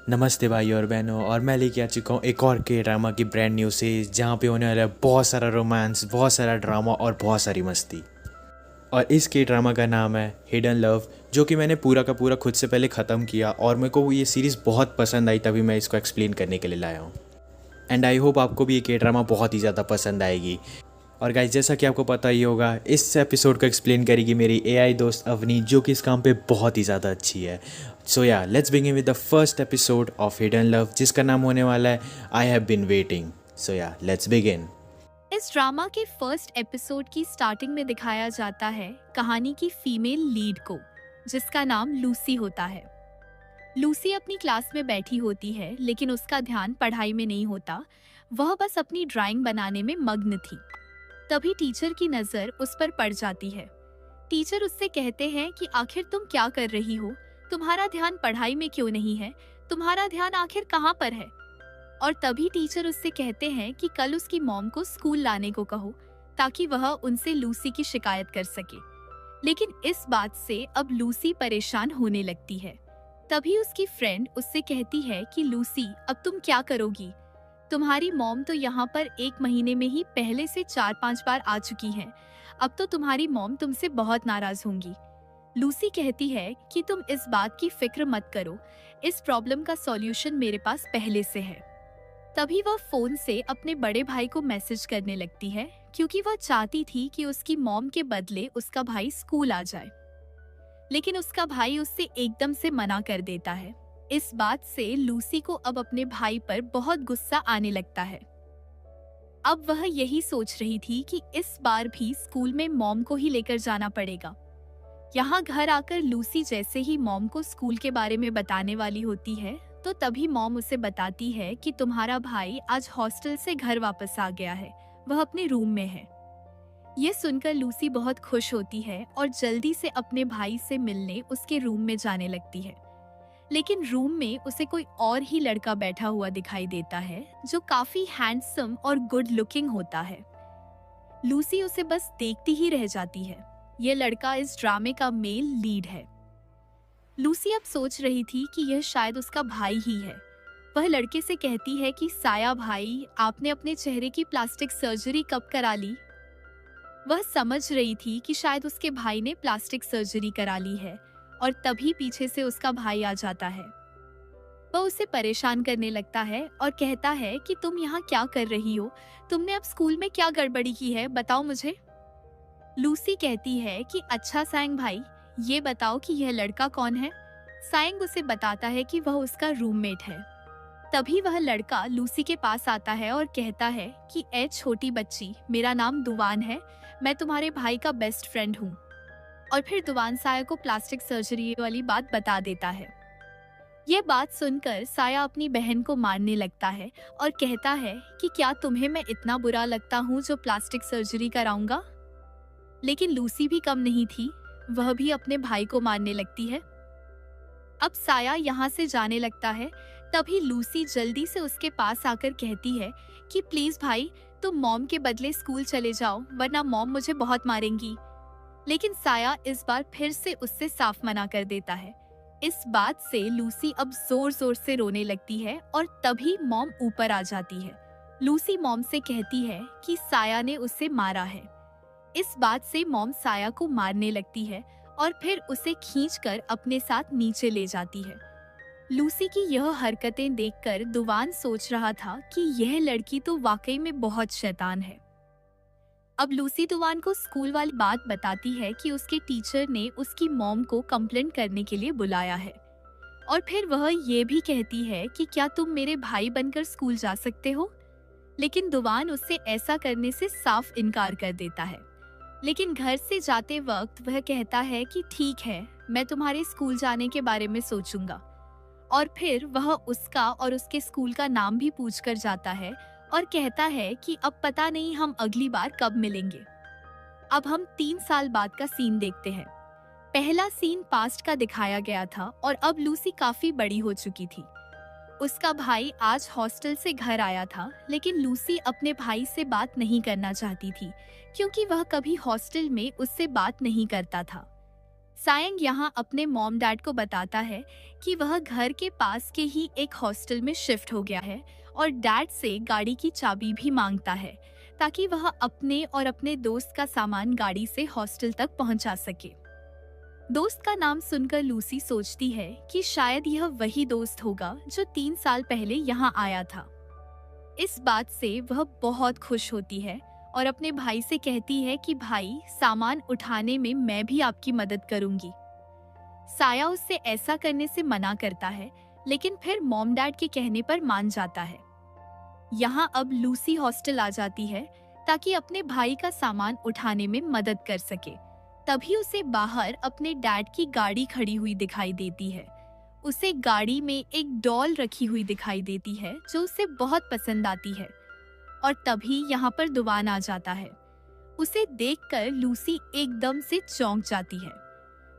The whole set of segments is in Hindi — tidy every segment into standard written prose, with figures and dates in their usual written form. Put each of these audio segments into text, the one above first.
नमस्ते भाई और बहनों। और मैं लेके आ चुका हूँ एक और के ड्रामा की ब्रांड न्यू सीरीज जहाँ पे होने वाला है बहुत सारा रोमांस, बहुत सारा ड्रामा और बहुत सारी मस्ती। और इस के ड्रामा का नाम है हिडन लव, जो कि मैंने पूरा का पूरा खुद से पहले ख़त्म किया और मेरे को ये सीरीज़ बहुत पसंद आई, तभी मैं इसको एक्सप्लेन करने के लिए लाया हूँ। एंड आई होप आपको भी ये के ड्रामा बहुत ही ज़्यादा पसंद आएगी। और गाइस, जैसा कि आपको पता ही होगा, इस एपिसोड को एक्सप्लेन करेगी मेरी एआई दोस्त अवनी, जो कि इस काम पे बहुत ही ज़्यादा अच्छी है। सो या let's begin with the first episode of hidden love, जिसका नाम होने वाला है आई हैव बीन वेटिंग। सो या लेट्स बिगिन। इस ड्रामा के फर्स्ट एपिसोड की स्टार्टिंग में दिखाया जाता है कहानी की फीमेल लीड को, जिसका नाम लूसी होता है। लूसी अपनी क्लास में बैठी होती है, लेकिन उसका ध्यान पढ़ाई में नहीं होता। वह बस अपनी ड्राइंग बनाने में मग्न थी। तभी टीचर की नज़र उस पर पड़ जाती है। टीचर उससे कहते हैं कि आखिर तुम क्या कर रही हो? तुम्हारा ध्यान पढ़ाई में क्यों नहीं है? तुम्हारा ध्यान आखिर कहाँ पर है? और तभी टीचर उससे कहते हैं कि कल उसकी मॉम को स्कूल लाने को कहो, ताकि वह उनसे लूसी की शिकायत कर सके। लेकिन इस बात से अब लूसी परेशान होने लगती है। तभी उसकी फ्रेंड उससे कहती है कि लूसी, अब तुम क्या करोगी? तुम्हारी मॉम तो यहाँ पर 1 महीने में ही पहले से 4-5 बार आ चुकी हैं। अब तो तुम्हारी मॉम तुमसे बहुत नाराज होंगी। लूसी कहती है कि तुम इस बात की फिक्र मत करो, इस प्रॉब्लम का सॉल्यूशन मेरे पास पहले से है। तभी वह फोन से अपने बड़े भाई को मैसेज करने लगती है, क्योंकि वह चाहती थी कि उसकी मॉम के बदले उसका भाई स्कूल आ जाए। लेकिन उसका भाई उससे एकदम से मना कर देता है। इस बात से लूसी को अब अपने भाई पर बहुत गुस्सा आने लगता है। अब वह यही सोच रही थी कि इस बार भी स्कूल में मॉम को ही लेकर जाना पड़ेगा। यहाँ घर आकर लूसी जैसे ही मॉम को स्कूल के बारे में बताने वाली होती है, तो तभी मॉम उसे बताती है कि तुम्हारा भाई आज हॉस्टल से घर वापस आ गया है, वह अपने रूम में है। ये सुनकर लूसी बहुत खुश होती है और जल्दी से अपने भाई से मिलने उसके रूम में जाने लगती है। लेकिन रूम में उसे कोई और ही लड़का बैठा हुआ दिखाई देता है, जो काफी हैंडसम और गुड लुकिंग होता है। लूसी उसे बस देखती ही रह जाती है। ये लड़का इस ड्रामे का मेल लीड है। लूसी अब सोच रही थी कि यह शायद उसका भाई ही है। वह लड़के से कहती है कि साया भाई, आपने अपने चेहरे की प्लास्टिक सर्जरी कब करा ली? वह समझ रही थी कि शायद उसके भाई ने प्लास्टिक सर्जरी करा ली है, और तभी पीछे से उसका भाई आ जाता है। वह उसे परेशान करने लगता है और कहता है कि तुम यहाँ क्या कर रही हो? तुमने अब स्कूल में क्या गड़बड़ी की है, बताओ मुझे। लूसी कहती है कि अच्छा सायंग भाई, ये बताओ कि यह लड़का कौन है। सायंग उसे बताता है कि वह उसका रूममेट है। तभी वह लड़का लूसी के पास आता है और कहता है कि ए छोटी बच्ची, मेरा नाम दुवान है, मैं तुम्हारे भाई का बेस्ट फ्रेंड हूँ। और फिर दुवान साया को प्लास्टिक सर्जरी वाली बात बता देता है। यह बात सुनकर साया अपनी बहन को मारने लगता है और कहता है कि क्या तुम्हें मैं इतना बुरा लगता हूँ जो प्लास्टिक सर्जरी कराऊंगा? लेकिन लूसी भी कम नहीं थी, वह भी अपने भाई को मारने लगती है। अब साया यहाँ से जाने लगता है। तभी लूसी जल्दी से उसके पास आकर कहती है कि प्लीज भाई, तुम मॉम के बदले स्कूल चले जाओ, वरना मॉम मुझे बहुत मारेंगी। लेकिन साया इस बार फिर से उससे साफ मना कर देता है। इस बात से लूसी अब जोर जोर से रोने लगती है और तभी मॉम ऊपर आ जाती है। लूसी मॉम से कहती है कि साया ने उसे मारा है। इस बात से मॉम साया को मारने लगती है और फिर उसे खींचकर अपने साथ नीचे ले जाती है। लूसी की यह हरकतें देखकर दुवान सोच रहा था कि यह लड़की तो वाकई में बहुत शैतान है। अब लूसी दुवान को स्कूल वाली बात बताती है कि उसके टीचर ने उसकी मॉम को कंप्लेंट करने के लिए बुलाया है। और फिर वह ये भी कहती है कि क्या तुम मेरे भाई बनकर स्कूल जा सकते हो? लेकिन दुवान उससे ऐसा करने से साफ इनकार कर देता है। लेकिन घर से जाते वक्त वह कहता है कि ठीक है, मैं तुम्हारे स्कूल जाने के बारे में सोचूंगा। और फिर वह उसका और उसके स्कूल का नाम भी पूछकर जाता है और कहता है कि अब पता नहीं हम अगली बार कब मिलेंगे। अब हम 3 साल बाद का सीन देखते हैं। पहला सीन पास्ट का दिखाया गया था और अब लूसी काफी बड़ी हो चुकी थी। उसका भाई आज हॉस्टल से घर आया था, लेकिन लूसी अपने भाई से बात नहीं करना चाहती थी, क्योंकि वह कभी हॉस्टल में उससे बात नहीं करता था। सायंग यहाँ अपने मॉम डैड को बताता है कि वह घर के पास के ही एक हॉस्टल में शिफ्ट हो गया है और डैड से गाड़ी की चाबी भी मांगता है ताकि वह अपने और अपने दोस्त का सामान गाड़ी से हॉस्टल तक पहुंचा सके। दोस्त का नाम सुनकर लूसी सोचती है कि शायद यह वही दोस्त होगा जो 3 साल पहले यहाँ आया था। इस बात से वह बहुत खुश होती है और अपने भाई से कहती है कि भाई, सामान उठाने में मैं भी आपकी मदद करूंगी। साया उससे ऐसा करने से मना करता है, लेकिन फिर मॉम डैड के कहने पर मान जाता है। यहाँ अब लूसी हॉस्टल आ जाती है ताकि अपने भाई का सामान उठाने में मदद कर सके। तभी उसे बाहर अपने डैड की गाड़ी खड़ी हुई दिखाई देती है। उसे गाड़ी में एक डॉल रखी हुई दिखाई देती है जो उसे बहुत पसंद आती है। और तभी यहाँ पर दुवान आ जाता है। उसे देखकर लूसी एकदम से चौंक जाती है।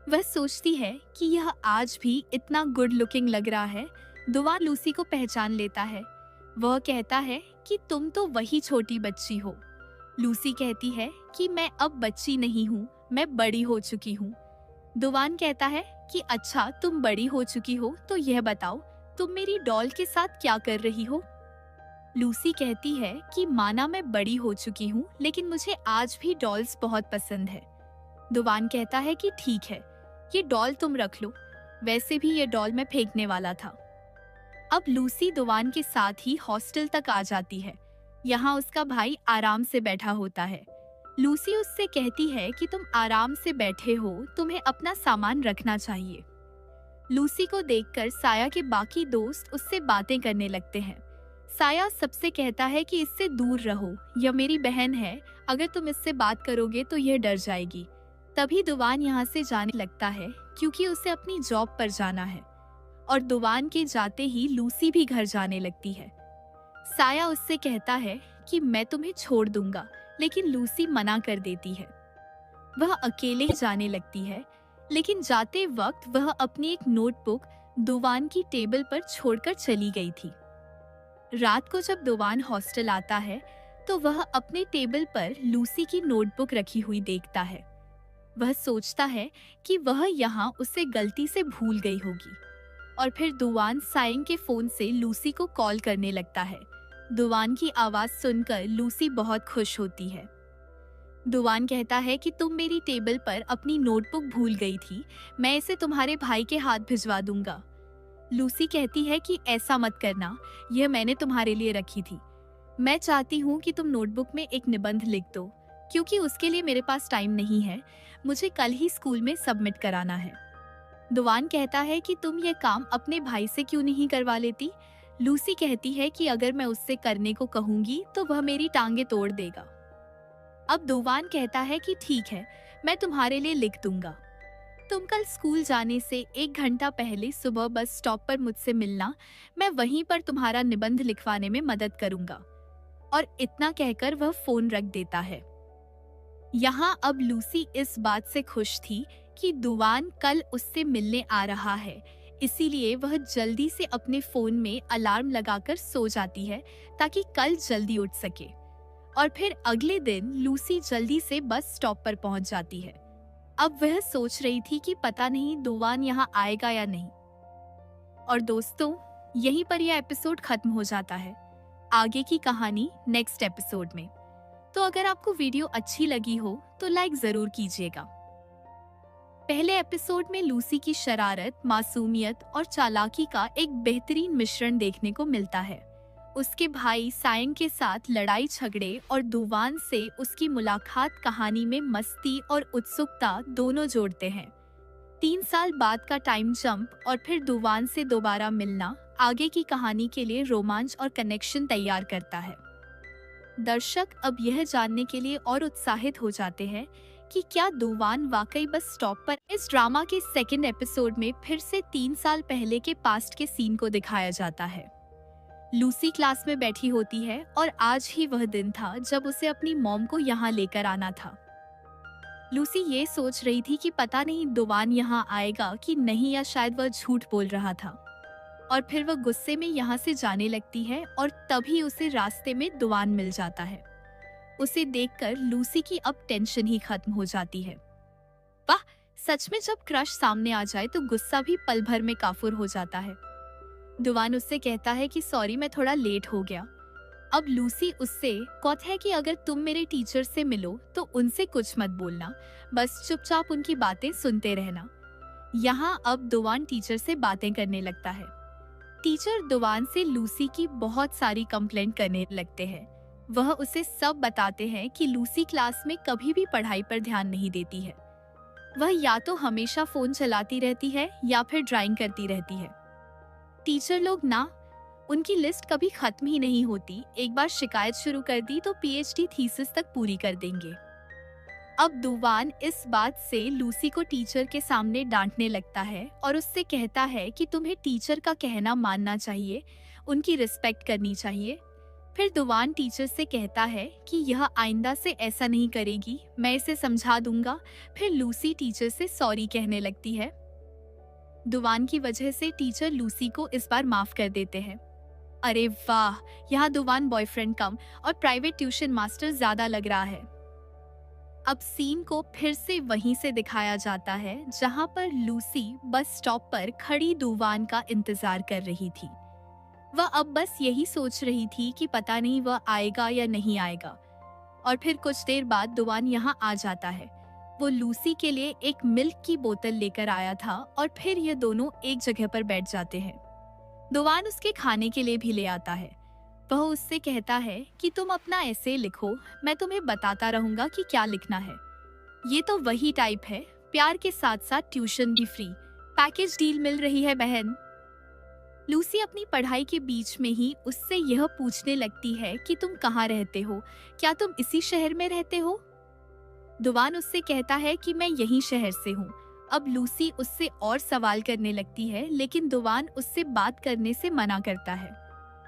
वह सोचती है कि यह आज भी इतना गुड लुकिंग लग रहा है। दुवान लूसी को पहचान लेता है। वह कहता है कि तुम तो वही छोटी बच्ची हो। लूसी कहती है कि मैं अब बच्ची नहीं हूँ, मैं बड़ी हो चुकी हूँ। दुवान कहता है कि अच्छा, तुम बड़ी हो चुकी हो तो यह बताओ, तुम मेरी डॉल के साथ क्या कर रही हो? लूसी कहती है कि माना मैं बड़ी हो चुकी हूँ, लेकिन मुझे आज भी डॉल्स बहुत पसंद है। दुवान कहता है कि ठीक है, ये डॉल तुम रख लो, वैसे भी ये डॉल मैं फेंकने वाला था। अब लूसी दुवान के साथ ही हॉस्टल तक आ जाती है। यहाँ उसका भाई आराम से बैठा होता है। लूसी उससे कहती है कि तुम आराम से बैठे हो, तुम्हें अपना सामान रखना चाहिए। लूसी को देखकर साया के बाकी दोस्त उससे बातें करने लगते हैं। साया सबसे कहता है कि इससे दूर रहो, यह मेरी बहन है, अगर तुम इससे बात करोगे तो यह डर जाएगी। तभी दुवान यहाँ से जाने लगता है क्योंकि उसे अपनी जॉब पर जाना है। और दुवान के जाते ही लूसी भी घर जाने लगती है। साया उससे कहता है कि मैं तुम्हें छोड़ दूंगा, लेकिन लूसी मना कर देती है। वह अकेले जाने लगती है, लेकिन जाते वक्त वह अपनी एक नोटबुक दुवान की टेबल पर छोड़कर चली गई थी। रात को जब दुवान हॉस्टल आता है तो वह अपने टेबल पर लूसी की नोटबुक रखी हुई देखता है। वह सोचता है कि वह यहाँ उसे गलती से भूल गई होगी। और फिर दुवान सायंग के फोन से लूसी को कॉल करने लगता है। दुवान की आवाज सुनकर लूसी बहुत खुश होती है। दुवान कहता है कि तुम मेरी टेबल पर अपनी नोटबुक भूल गई थी, मैं इसे तुम्हारे भाई के हाथ भिजवा दूंगा। लूसी कहती है कि ऐसा मत करना, यह मैंने तुम्हारे लिए रखी थी। मैं चाहती हूँ कि तुम नोटबुक में एक निबंध लिख दो, क्योंकि उसके लिए मेरे पास टाइम नहीं है, मुझे कल ही स्कूल में सबमिट कराना है। दुवान कहता है कि तुम ये काम अपने भाई से क्यों नहीं करवा लेती? लूसी कहती है कि अगर मैं उससे करने को कहूंगी तो वह मेरी टांगे तोड़ देगा। अब दुवान कहता है कि ठीक है, मैं तुम्हारे लिए लिख दूंगा। तुम कल स्कूल जाने से 1 घंटा पहले सुबह बस स्टॉप पर मुझसे मिलना, मैं वहीं पर तुम्हारा निबंध लिखवाने में मदद करूंगा। और इतना कहकर वह फोन रख देता है। यहाँ अब लूसी इस बात से खुश थी कि दुवान कल उससे मिलने आ रहा है, इसीलिए वह जल्दी से अपने फोन में अलार्म लगाकर सो जाती है ताकि कल जल्दी उठ सके। और फिर अगले दिन लूसी जल्दी से बस स्टॉप पर पहुंच जाती है। अब वह सोच रही थी कि पता नहीं दुवान यहाँ आएगा या नहीं। और दोस्तों, यहीं पर यह एपिसोड खत्म हो जाता है। आगे की कहानी नेक्स्ट एपिसोड में। तो अगर आपको वीडियो अच्छी लगी हो तो लाइक जरूर कीजिएगा। पहले एपिसोड में लूसी की शरारत, मासूमियत और चालाकी का एक बेहतरीन मिश्रण देखने को मिलता है। उसके भाई सायंग के साथ लड़ाई झगड़े और दुवान से उसकी मुलाकात कहानी में मस्ती और उत्सुकता दोनों जोड़ते हैं। 3 साल बाद का टाइम जंप और फिर दुवान से दोबारा मिलना आगे की कहानी के लिए रोमांच और कनेक्शन तैयार करता है। दर्शक अब यह जानने के लिए और उत्साहित हो जाते हैं कि क्या दुवान वाकई बस स्टॉप पर। इस ड्रामा के सेकंड एपिसोड में फिर से 3 साल पहले के पास्ट के सीन को दिखाया जाता है। लूसी क्लास में बैठी होती है और आज ही वह दिन था जब उसे अपनी मॉम को यहाँ लेकर आना था। लूसी ये सोच रही थी कि पता नहीं दुवान यहाँ आएगा कि नहीं, या शायद वह झूठ बोल रहा था। और फिर वह गुस्से में यहाँ से जाने लगती है और तभी उसे रास्ते में दुवान मिल जाता है। उसे देखकर लूसी की अब टेंशन ही खत्म हो जाती है। वाह, सच में जब क्रश सामने आ जाए तो गुस्सा भी पल भर में काफुर हो जाता है। दुवान उससे कहता है कि सॉरी मैं थोड़ा लेट हो गया। अब लूसी उससे कहती है कि अगर तुम मेरे टीचर से मिलो तो उनसे कुछ मत बोलना, बस चुपचाप उनकी बातें सुनते रहना। यहाँ अब दुवान टीचर से बातें करने लगता है। टीचर दुवान से लूसी की बहुत सारी कंप्लेंट करने लगते हैं। वह उसे सब बताते हैं कि लूसी क्लास में कभी भी पढ़ाई पर ध्यान नहीं देती है। वह या तो हमेशा फोन चलाती रहती है या फिर ड्राइंग करती रहती है। टीचर लोग ना, उनकी लिस्ट कभी खत्म ही नहीं होती। एक बार शिकायत शुरू कर दी तो पीएचडी थीसिस तक पूरी कर देंगे। अब दुवान इस बात से लूसी को टीचर के सामने डांटने लगता है और उससे कहता है कि तुम्हें टीचर का कहना मानना चाहिए, उनकी रिस्पेक्ट करनी चाहिए। फिर दुवान टीचर से कहता है कि यह आइंदा से ऐसा नहीं करेगी, मैं इसे समझा दूंगा। फिर लूसी टीचर से सॉरी कहने लगती है। दुवान की वजह से टीचर लूसी को इस बार माफ कर देते हैं। अरे वाह, यहाँ दुवान बॉयफ्रेंड कम और प्राइवेट ट्यूशन मास्टर ज्यादा लग रहा है। अब सीन को फिर से वहीं से दिखाया जाता है जहाँ पर लूसी बस स्टॉप पर खड़ी दुवान का इंतजार कर रही थी। वह अब बस यही सोच रही थी कि पता नहीं वह आएगा या नहीं आएगा। और फिर कुछ देर बाद दुवान यहाँ आ जाता है। वो लूसी के लिए एक मिल्क की बोतल लेकर आया था और फिर ये दोनों एक जगह पर बैठ जाते हैं। दुवान उसके खाने के लिए भी ले आता है। वह उससे कहता है कि तुम अपना ऐसे लिखो, मैं तुम्हें बताता रहूंगा कि क्या लिखना है। ये तो वही टाइप है, प्यार के साथ साथ ट्यूशन भी फ्री, पैकेज डील मिल रही है बहन। लूसी अपनी पढ़ाई के बीच में ही उससे यह पूछने लगती है कि तुम कहाँ रहते हो, क्या तुम इसी शहर में रहते हो? दुवान उससे कहता है कि मैं यही शहर से हूँ। अब लूसी उससे और सवाल करने लगती है, लेकिन दुवान उससे बात करने से मना करता है।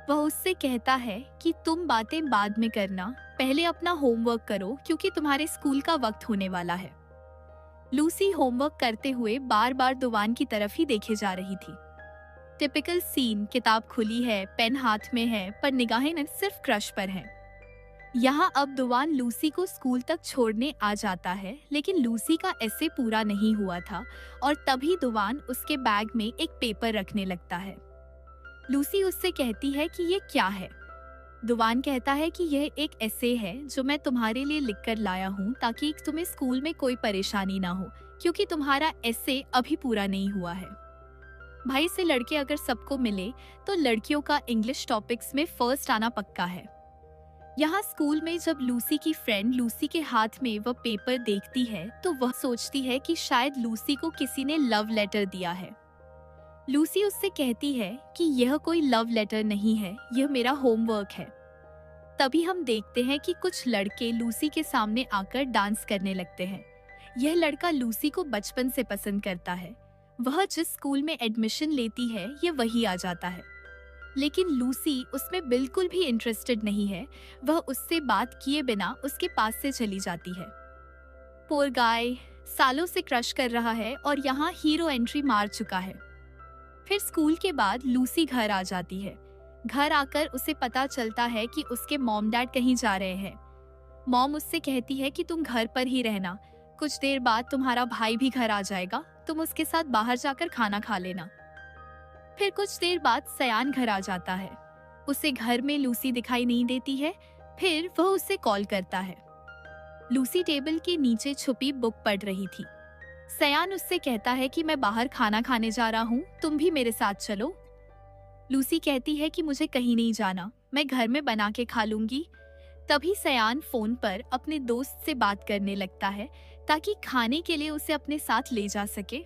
वह उससे कहता है कि तुम बातें बाद में करना, पहले अपना होमवर्क करो क्योंकि तुम्हारे स्कूल का वक्त होने वाला है। लूसी होमवर्क करते हुए बार बार दुवान की तरफ ही देखे जा रही थी। टिपिकल सीन, किताब खुली है, पेन हाथ में है, पर निगाहें न सिर्फ क्रश पर हैं। यहाँ अब दुवान लूसी को स्कूल तक छोड़ने आ जाता है, लेकिन लूसी का ऐसे पूरा नहीं हुआ था और तभी दुवान उसके बैग में एक पेपर रखने लगता है। लूसी उससे कहती है कि ये क्या है? दुवान कहता है कि यह एक ऐसे है जो मैं तुम्हारे लिए लिखकर लाया हूँ ताकि तुम्हें स्कूल में कोई परेशानी ना हो, क्योंकि तुम्हारा ऐसे अभी पूरा नहीं हुआ है। भाई से लड़के अगर सबको मिले तो लड़कियों का इंग्लिश टॉपिक्स में फर्स्ट आना पक्का है। यहाँ स्कूल में जब लूसी की फ्रेंड लूसी के हाथ में वह पेपर देखती है तो वह सोचती है कि शायद लूसी को किसी ने लव लेटर दिया है। लूसी उससे कहती है कि यह कोई लव लेटर नहीं है, यह मेरा होमवर्क है। तभी हम देखते हैं कि कुछ लड़के लूसी के सामने आकर डांस करने लगते हैं। यह लड़का लूसी को बचपन से पसंद करता है। वह जिस स्कूल में एडमिशन लेती है ये वही आ जाता है, लेकिन लूसी उसमें बिल्कुल भी इंटरेस्टेड नहीं है। वह उससे बात किए बिना उसके पास से चली जाती है। पोर गाय सालों से क्रश कर रहा है और यहाँ हीरो एंट्री मार चुका है। फिर स्कूल के बाद लूसी घर आ जाती है। घर आकर उसे पता चलता है कि उसके मॉम डैड कहीं जा रहे हैं। मॉम उससे कहती है कि तुम घर पर ही रहना, कुछ देर बाद तुम्हारा भाई भी घर आ जाएगा, तुम उसके साथ बाहर जाकर खाना खा लेना। फिर कुछ देर बाद सयान घर आ जाता है। उसे घर में लूसी दिखाई नहीं देती है। फिर वह उसे कॉल करता है। लूसी टेबल के नीचे छुपी बुक पढ़ रही थी। सयान उससे कहता है कि मैं बाहर खाना खाने जा रहा हूँ, तुम भी मेरे साथ चलो। लूसी कहती है कि मुझे कहीं नहीं जाना, मैं घर में बना के खा लूंगी। तभी सयान फोन पर अपने दोस्त से बात करने लगता है ताकि खाने के लिए उसे अपने साथ ले जा सके।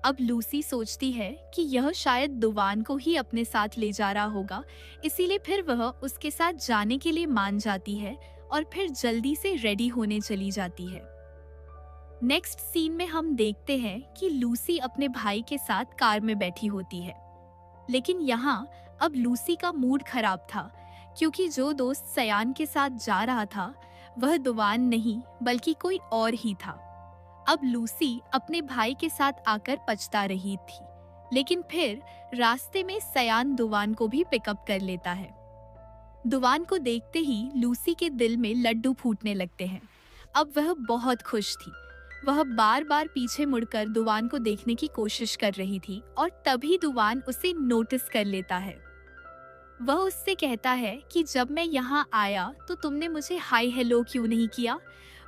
अब लूसी सोचती है कि यह शायद दुवान को ही अपने साथ ले जा रहा होगा, इसीलिए फिर वह उसके साथ जाने के लिए मान जाती है और फिर जल्दी से रेडी होने चली जाती है। नेक्स्ट सीन में हम देखते हैं कि लूसी अपने भाई के साथ कार में बैठी होती है, लेकिन यहाँ अब लूसी का मूड खराब था क्योंकि जो दोस्त सयान के साथ जा रहा था वह दुवान नहीं बल्कि कोई और ही था। अब लूसी अपने भाई के साथ आकर पछता रही थी, लेकिन फिर रास्ते में सयान दुवान को भी पिकअप कर लेता है। दुवान को देखते ही लूसी के दिल में लड्डू फूटने लगते हैं। अब वह बहुत खुश थी। वह बार बार पीछे मुड़कर दुवान को देखने की कोशिश कर रही थी और तभी दुवान उसे नोटिस कर लेता है। वह उससे कहता है कि जब मैं यहाँ आया तो तुमने मुझे हाय हेलो क्यों नहीं किया।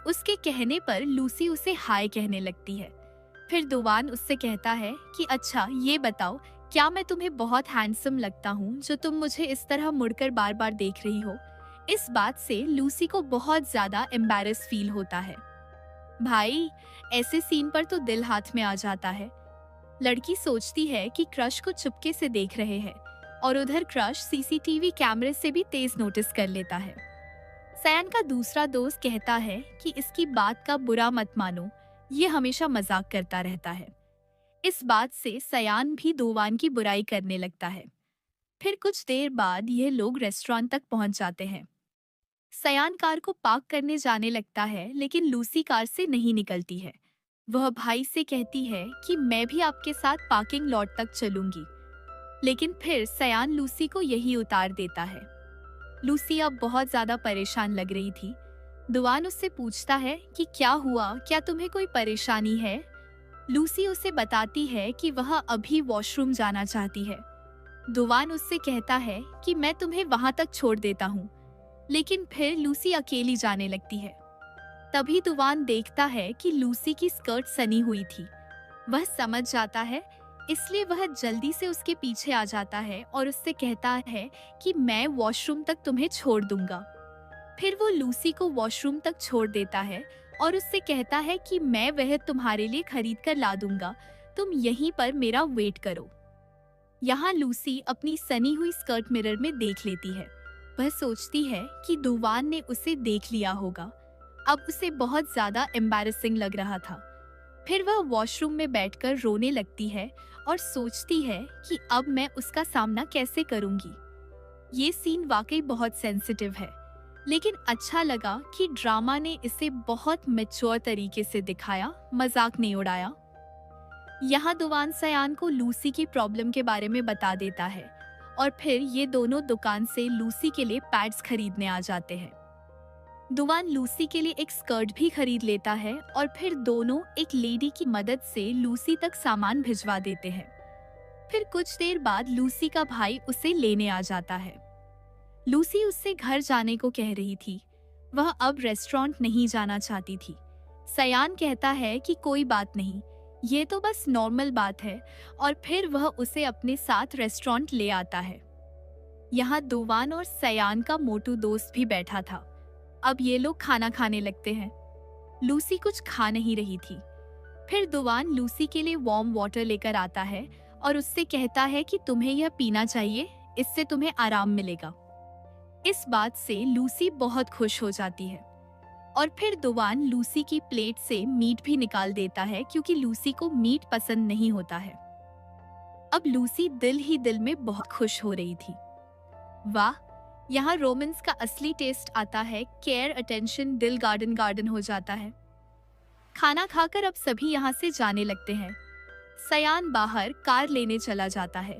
उसके कहने पर लूसी उसे हाय कहने लगती है। फिर दुवान उससे कहता है कि अच्छा ये बताओ, क्या मैं तुम्हें बहुत हैंडसम लगता हूँ जो तुम मुझे इस तरह मुड़कर बार बार देख रही हो। इस बात से लूसी को बहुत ज्यादा एम्बैरेस फील होता है। भाई, ऐसे सीन पर तो दिल हाथ में आ जाता है। लड़की सोचती है कि क्रश को चुपके से देख रहे हैं और उधर क्रश सीसीटीवी कैमरे से भी तेज नोटिस कर लेता है। सयान का दूसरा दोस्त कहता है कि इसकी बात का बुरा मत मानो, ये हमेशा मजाक करता रहता है। इस बात से सयान भी दुवान की बुराई करने लगता है। फिर कुछ देर बाद ये लोग रेस्टोरेंट तक पहुंच जाते हैं। सयान कार को पार्क करने जाने लगता है, लेकिन लूसी कार से नहीं निकलती है। वह भाई से कहती है कि मैं भी आपके साथ पार्किंग लॉट तक चलूंगी, लेकिन फिर सयान लूसी को यही उतार देता है। लूसी अब बहुत ज्यादा परेशान लग रही थी। दुवान उससे पूछता है कि क्या हुआ, क्या तुम्हें कोई परेशानी है। लूसी उसे बताती है कि वह अभी वॉशरूम जाना चाहती है। दुवान उससे कहता है कि मैं तुम्हें वहां तक छोड़ देता हूँ, लेकिन फिर लूसी अकेली जाने लगती है। तभी दुवान देखता है कि लूसी की स्कर्ट सनी हुई थी। वह समझ जाता है, इसलिए वह जल्दी से उसके पीछे आ जाता है और उससे कहता है कि मैं वॉशरूम तक तुम्हें छोड़ दूंगा। फिर वो लूसी को वॉशरूम तक छोड़ देता है और उससे कहता है कि मैं वह तुम्हारे लिए खरीद कर ला दूंगा, तुम यहीं पर मेरा वेट करो। यहाँ लूसी अपनी सनी हुई स्कर्ट मिरर में देख लेती है। वह सोचती है कि दुवान ने उसे देख लिया होगा। अब उसे बहुत ज्यादा एम्बैरेसिंग लग रहा था। फिर वह वॉशरूम में बैठकर रोने लगती है और सोचती है कि अब मैं उसका सामना कैसे करूंगी। ये सीन वाकई बहुत सेंसिटिव है, लेकिन अच्छा लगा कि ड्रामा ने इसे बहुत मैच्योर तरीके से दिखाया, मजाक नहीं उड़ाया। यहाँ दुवान सयान को लूसी की प्रॉब्लम के बारे में बता देता है और फिर ये दोनों दुकान से लूसी के लिए पैड्स खरीदने आ जाते हैं। दुवान लूसी के लिए एक स्कर्ट भी खरीद लेता है और फिर दोनों एक लेडी की मदद से लूसी तक सामान भिजवा देते हैं। फिर कुछ देर बाद लूसी का भाई उसे लेने आ जाता है। लूसी उससे घर जाने को कह रही थी। वह अब रेस्टोरेंट नहीं जाना चाहती थी। सयान कहता है कि कोई बात नहीं, ये तो बस नॉर्मल बात है, और फिर वह उसे अपने साथ रेस्टोरेंट ले आता है। यहाँ दुवान और सयान का मोटू दोस्त भी बैठा था। अब ये लोग खाना खाने लगते हैं। लूसी कुछ खा नहीं रही थी। फिर दुवान लूसी के लिए वार्म वाटर लेकर आता है और उससे कहता है कि तुम्हें यह पीना चाहिए, इससे तुम्हें आराम मिलेगा। इस बात से लूसी बहुत खुश हो जाती है और फिर दुवान लूसी की प्लेट से मीट भी निकाल देता है, क्योंकि लूसी को मीट पसंद नहीं होता है। अब लूसी दिल ही दिल में बहुत खुश हो रही थी। वाह, यहाँ रोमांस का असली टेस्ट आता है। केयर, अटेंशन, दिल गार्डन गार्डन हो जाता है। खाना खाकर अब सभी यहाँ से जाने लगते हैं। सयान बाहर कार लेने चला जाता है।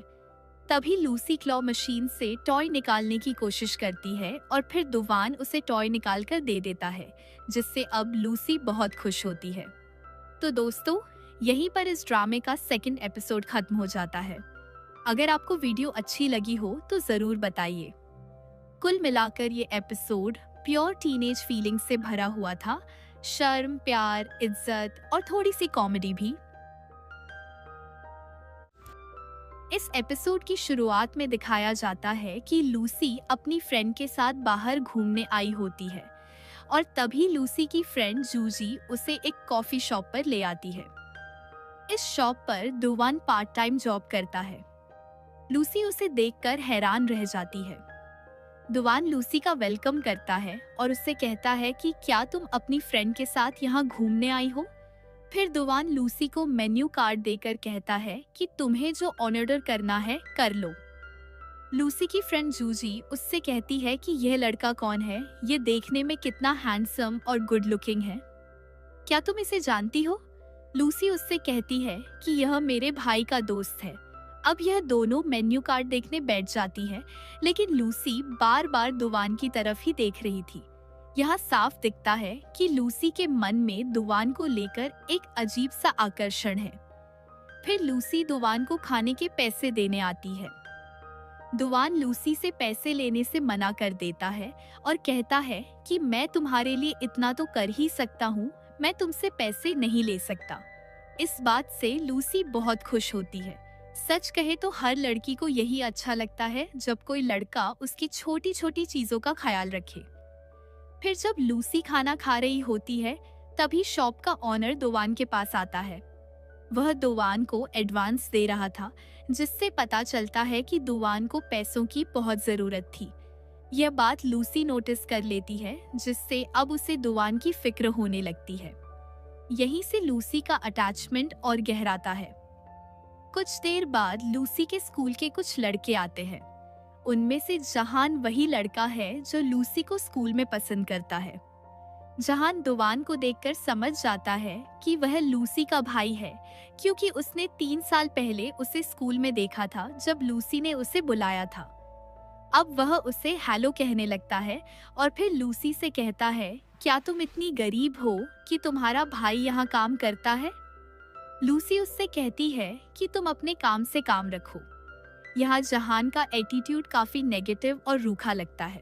तभी लूसी क्लॉ मशीन से टॉय निकालने की कोशिश करती है और फिर दुवान उसे टॉय निकाल कर दे देता है, जिससे अब लूसी बहुत खुश होती है। तो दोस्तों, यहीं पर इस ड्रामे का सेकंड एपिसोड खत्म हो जाता है। अगर आपको वीडियो अच्छी लगी हो तो जरूर बताइए। कुल मिलाकर ये एपिसोड प्योर टीनेज फीलिंग से भरा हुआ था। शर्म, प्यार, इज्जत और थोड़ी सी कॉमेडी भी। इस एपिसोड की शुरुआत में दिखाया जाता है कि लूसी अपनी फ्रेंड के साथ बाहर घूमने आई होती है और तभी लूसी की फ्रेंड जूजी उसे एक कॉफी शॉप पर ले आती है। इस शॉप पर दुवान पार्ट टाइम जॉब करता है। लूसी उसे देखकर हैरान रह जाती है। दुवान लूसी का वेलकम करता है और उससे कहता है कि क्या तुम अपनी फ्रेंड के साथ यहाँ घूमने आई हो। फिर दुवान लूसी को मेन्यू कार्ड देकर कहता है कि तुम्हें जो ऑर्डर करना है कर लो। लूसी की फ्रेंड जूजी उससे कहती है कि यह लड़का कौन है, ये देखने में कितना हैंडसम और गुड लुकिंग है, क्या तुम इसे जानती हो। लूसी उससे कहती है कि यह मेरे भाई का दोस्त है। अब यह दोनों मेन्यू कार्ड देखने बैठ जाती है, लेकिन लूसी बार बार दुवान की तरफ ही देख रही थी। यहाँ साफ दिखता है कि लूसी के मन में दुवान को लेकर एक अजीब सा आकर्षण है। फिर लूसी दुवान को खाने के पैसे देने आती है। दुवान लूसी से पैसे लेने से मना कर देता है और कहता है कि मैं तुम्हारे लिए इतना तो कर ही सकता हूँ, मैं तुमसे पैसे नहीं ले सकता। इस बात से लूसी बहुत खुश होती है। सच कहे तो हर लड़की को यही अच्छा लगता है जब कोई लड़का उसकी छोटी छोटी चीजों का ख्याल रखे। फिर जब लूसी खाना खा रही होती है तभी शॉप का ऑनर दुवान के पास आता है। वह दुवान को एडवांस दे रहा था, जिससे पता चलता है कि दुवान को पैसों की बहुत जरूरत थी। यह बात लूसी नोटिस कर लेती है, जिससे अब उसे दुवान की फिक्र होने लगती है। यहीं से लूसी का अटैचमेंट और गहराता है। कुछ देर बाद लूसी के स्कूल के कुछ लड़के आते हैं। उनमें से जहान वही लड़का है जो लूसी को स्कूल में पसंद करता है। जहान दुवान को देखकर समझ जाता है कि वह लूसी का भाई है, क्योंकि उसने 3 साल पहले उसे स्कूल में देखा था जब लूसी ने उसे बुलाया था। अब वह उसे हेलो कहने लगता है और फिर लूसी से कहता है, क्या तुम इतनी गरीब हो कि तुम्हारा भाई यहाँ काम करता है? लूसी उससे कहती है कि तुम अपने काम से काम रखो। यहाँ जहान का एटीट्यूड काफी नेगेटिव और रूखा लगता है।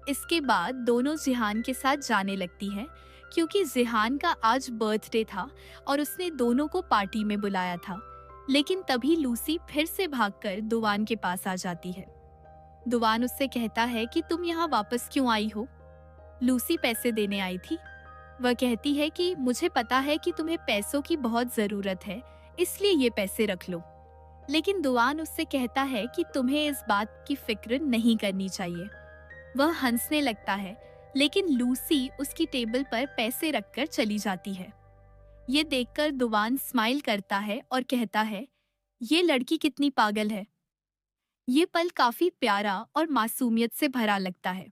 इसके बाद दोनों जिहान के साथ जाने लगती हैं, क्योंकि जिहान का आज बर्थडे था और उसने दोनों को पार्टी में बुलाया था। लेकिन तभी लूसी फिर से भागकर दुवान के पास आ जाती है। दुवान उससे कहता है कि तुम यहाँ वापस क्यों आई हो? लूसी पैसे देने आई थी। वह कहती है कि मुझे पता है कि तुम्हें पैसों की बहुत जरूरत है, इसलिए ये पैसे रख लो। लेकिन दुवान उससे कहता है कि तुम्हें इस बात की फिक्र नहीं करनी चाहिए। वह हंसने लगता है, लेकिन लूसी उसकी टेबल पर पैसे रखकर चली जाती है। ये देखकर दुवान स्माइल करता है और कहता है, ये लड़की कितनी पागल है। ये पल काफी प्यारा और मासूमियत से भरा लगता है।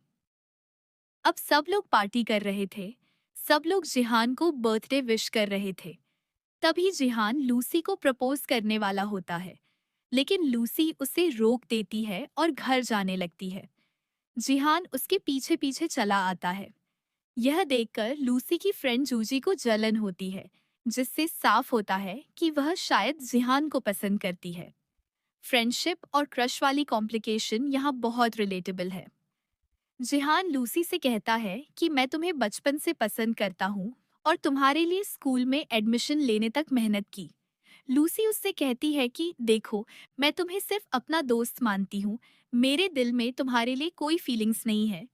अब सब लोग पार्टी कर रहे थे। सब लोग जिहान को बर्थडे विश कर रहे थे। तभी जिहान लूसी को प्रपोज करने वाला होता है, लेकिन लूसी उसे रोक देती है और घर जाने लगती है। जिहान उसके पीछे पीछे चला आता है। यह देखकर लूसी की फ्रेंड जूजी को जलन होती है, जिससे साफ होता है कि वह शायद जिहान को पसंद करती है। फ्रेंडशिप और क्रश वाली कॉम्प्लिकेशन यहाँ बहुत रिलेटेबल है। जिहान लूसी से कहता है कि मैं तुम्हें बचपन से पसंद करता हूँ और तुम्हारे लिए स्कूल में एडमिशन लेने तक मेहनत की। लूसी उससे कहती है कि देखो, मैं तुम्हें सिर्फ अपना दोस्त मानती हूँ, मेरे दिल में तुम्हारे लिए कोई फीलिंग्स नहीं है।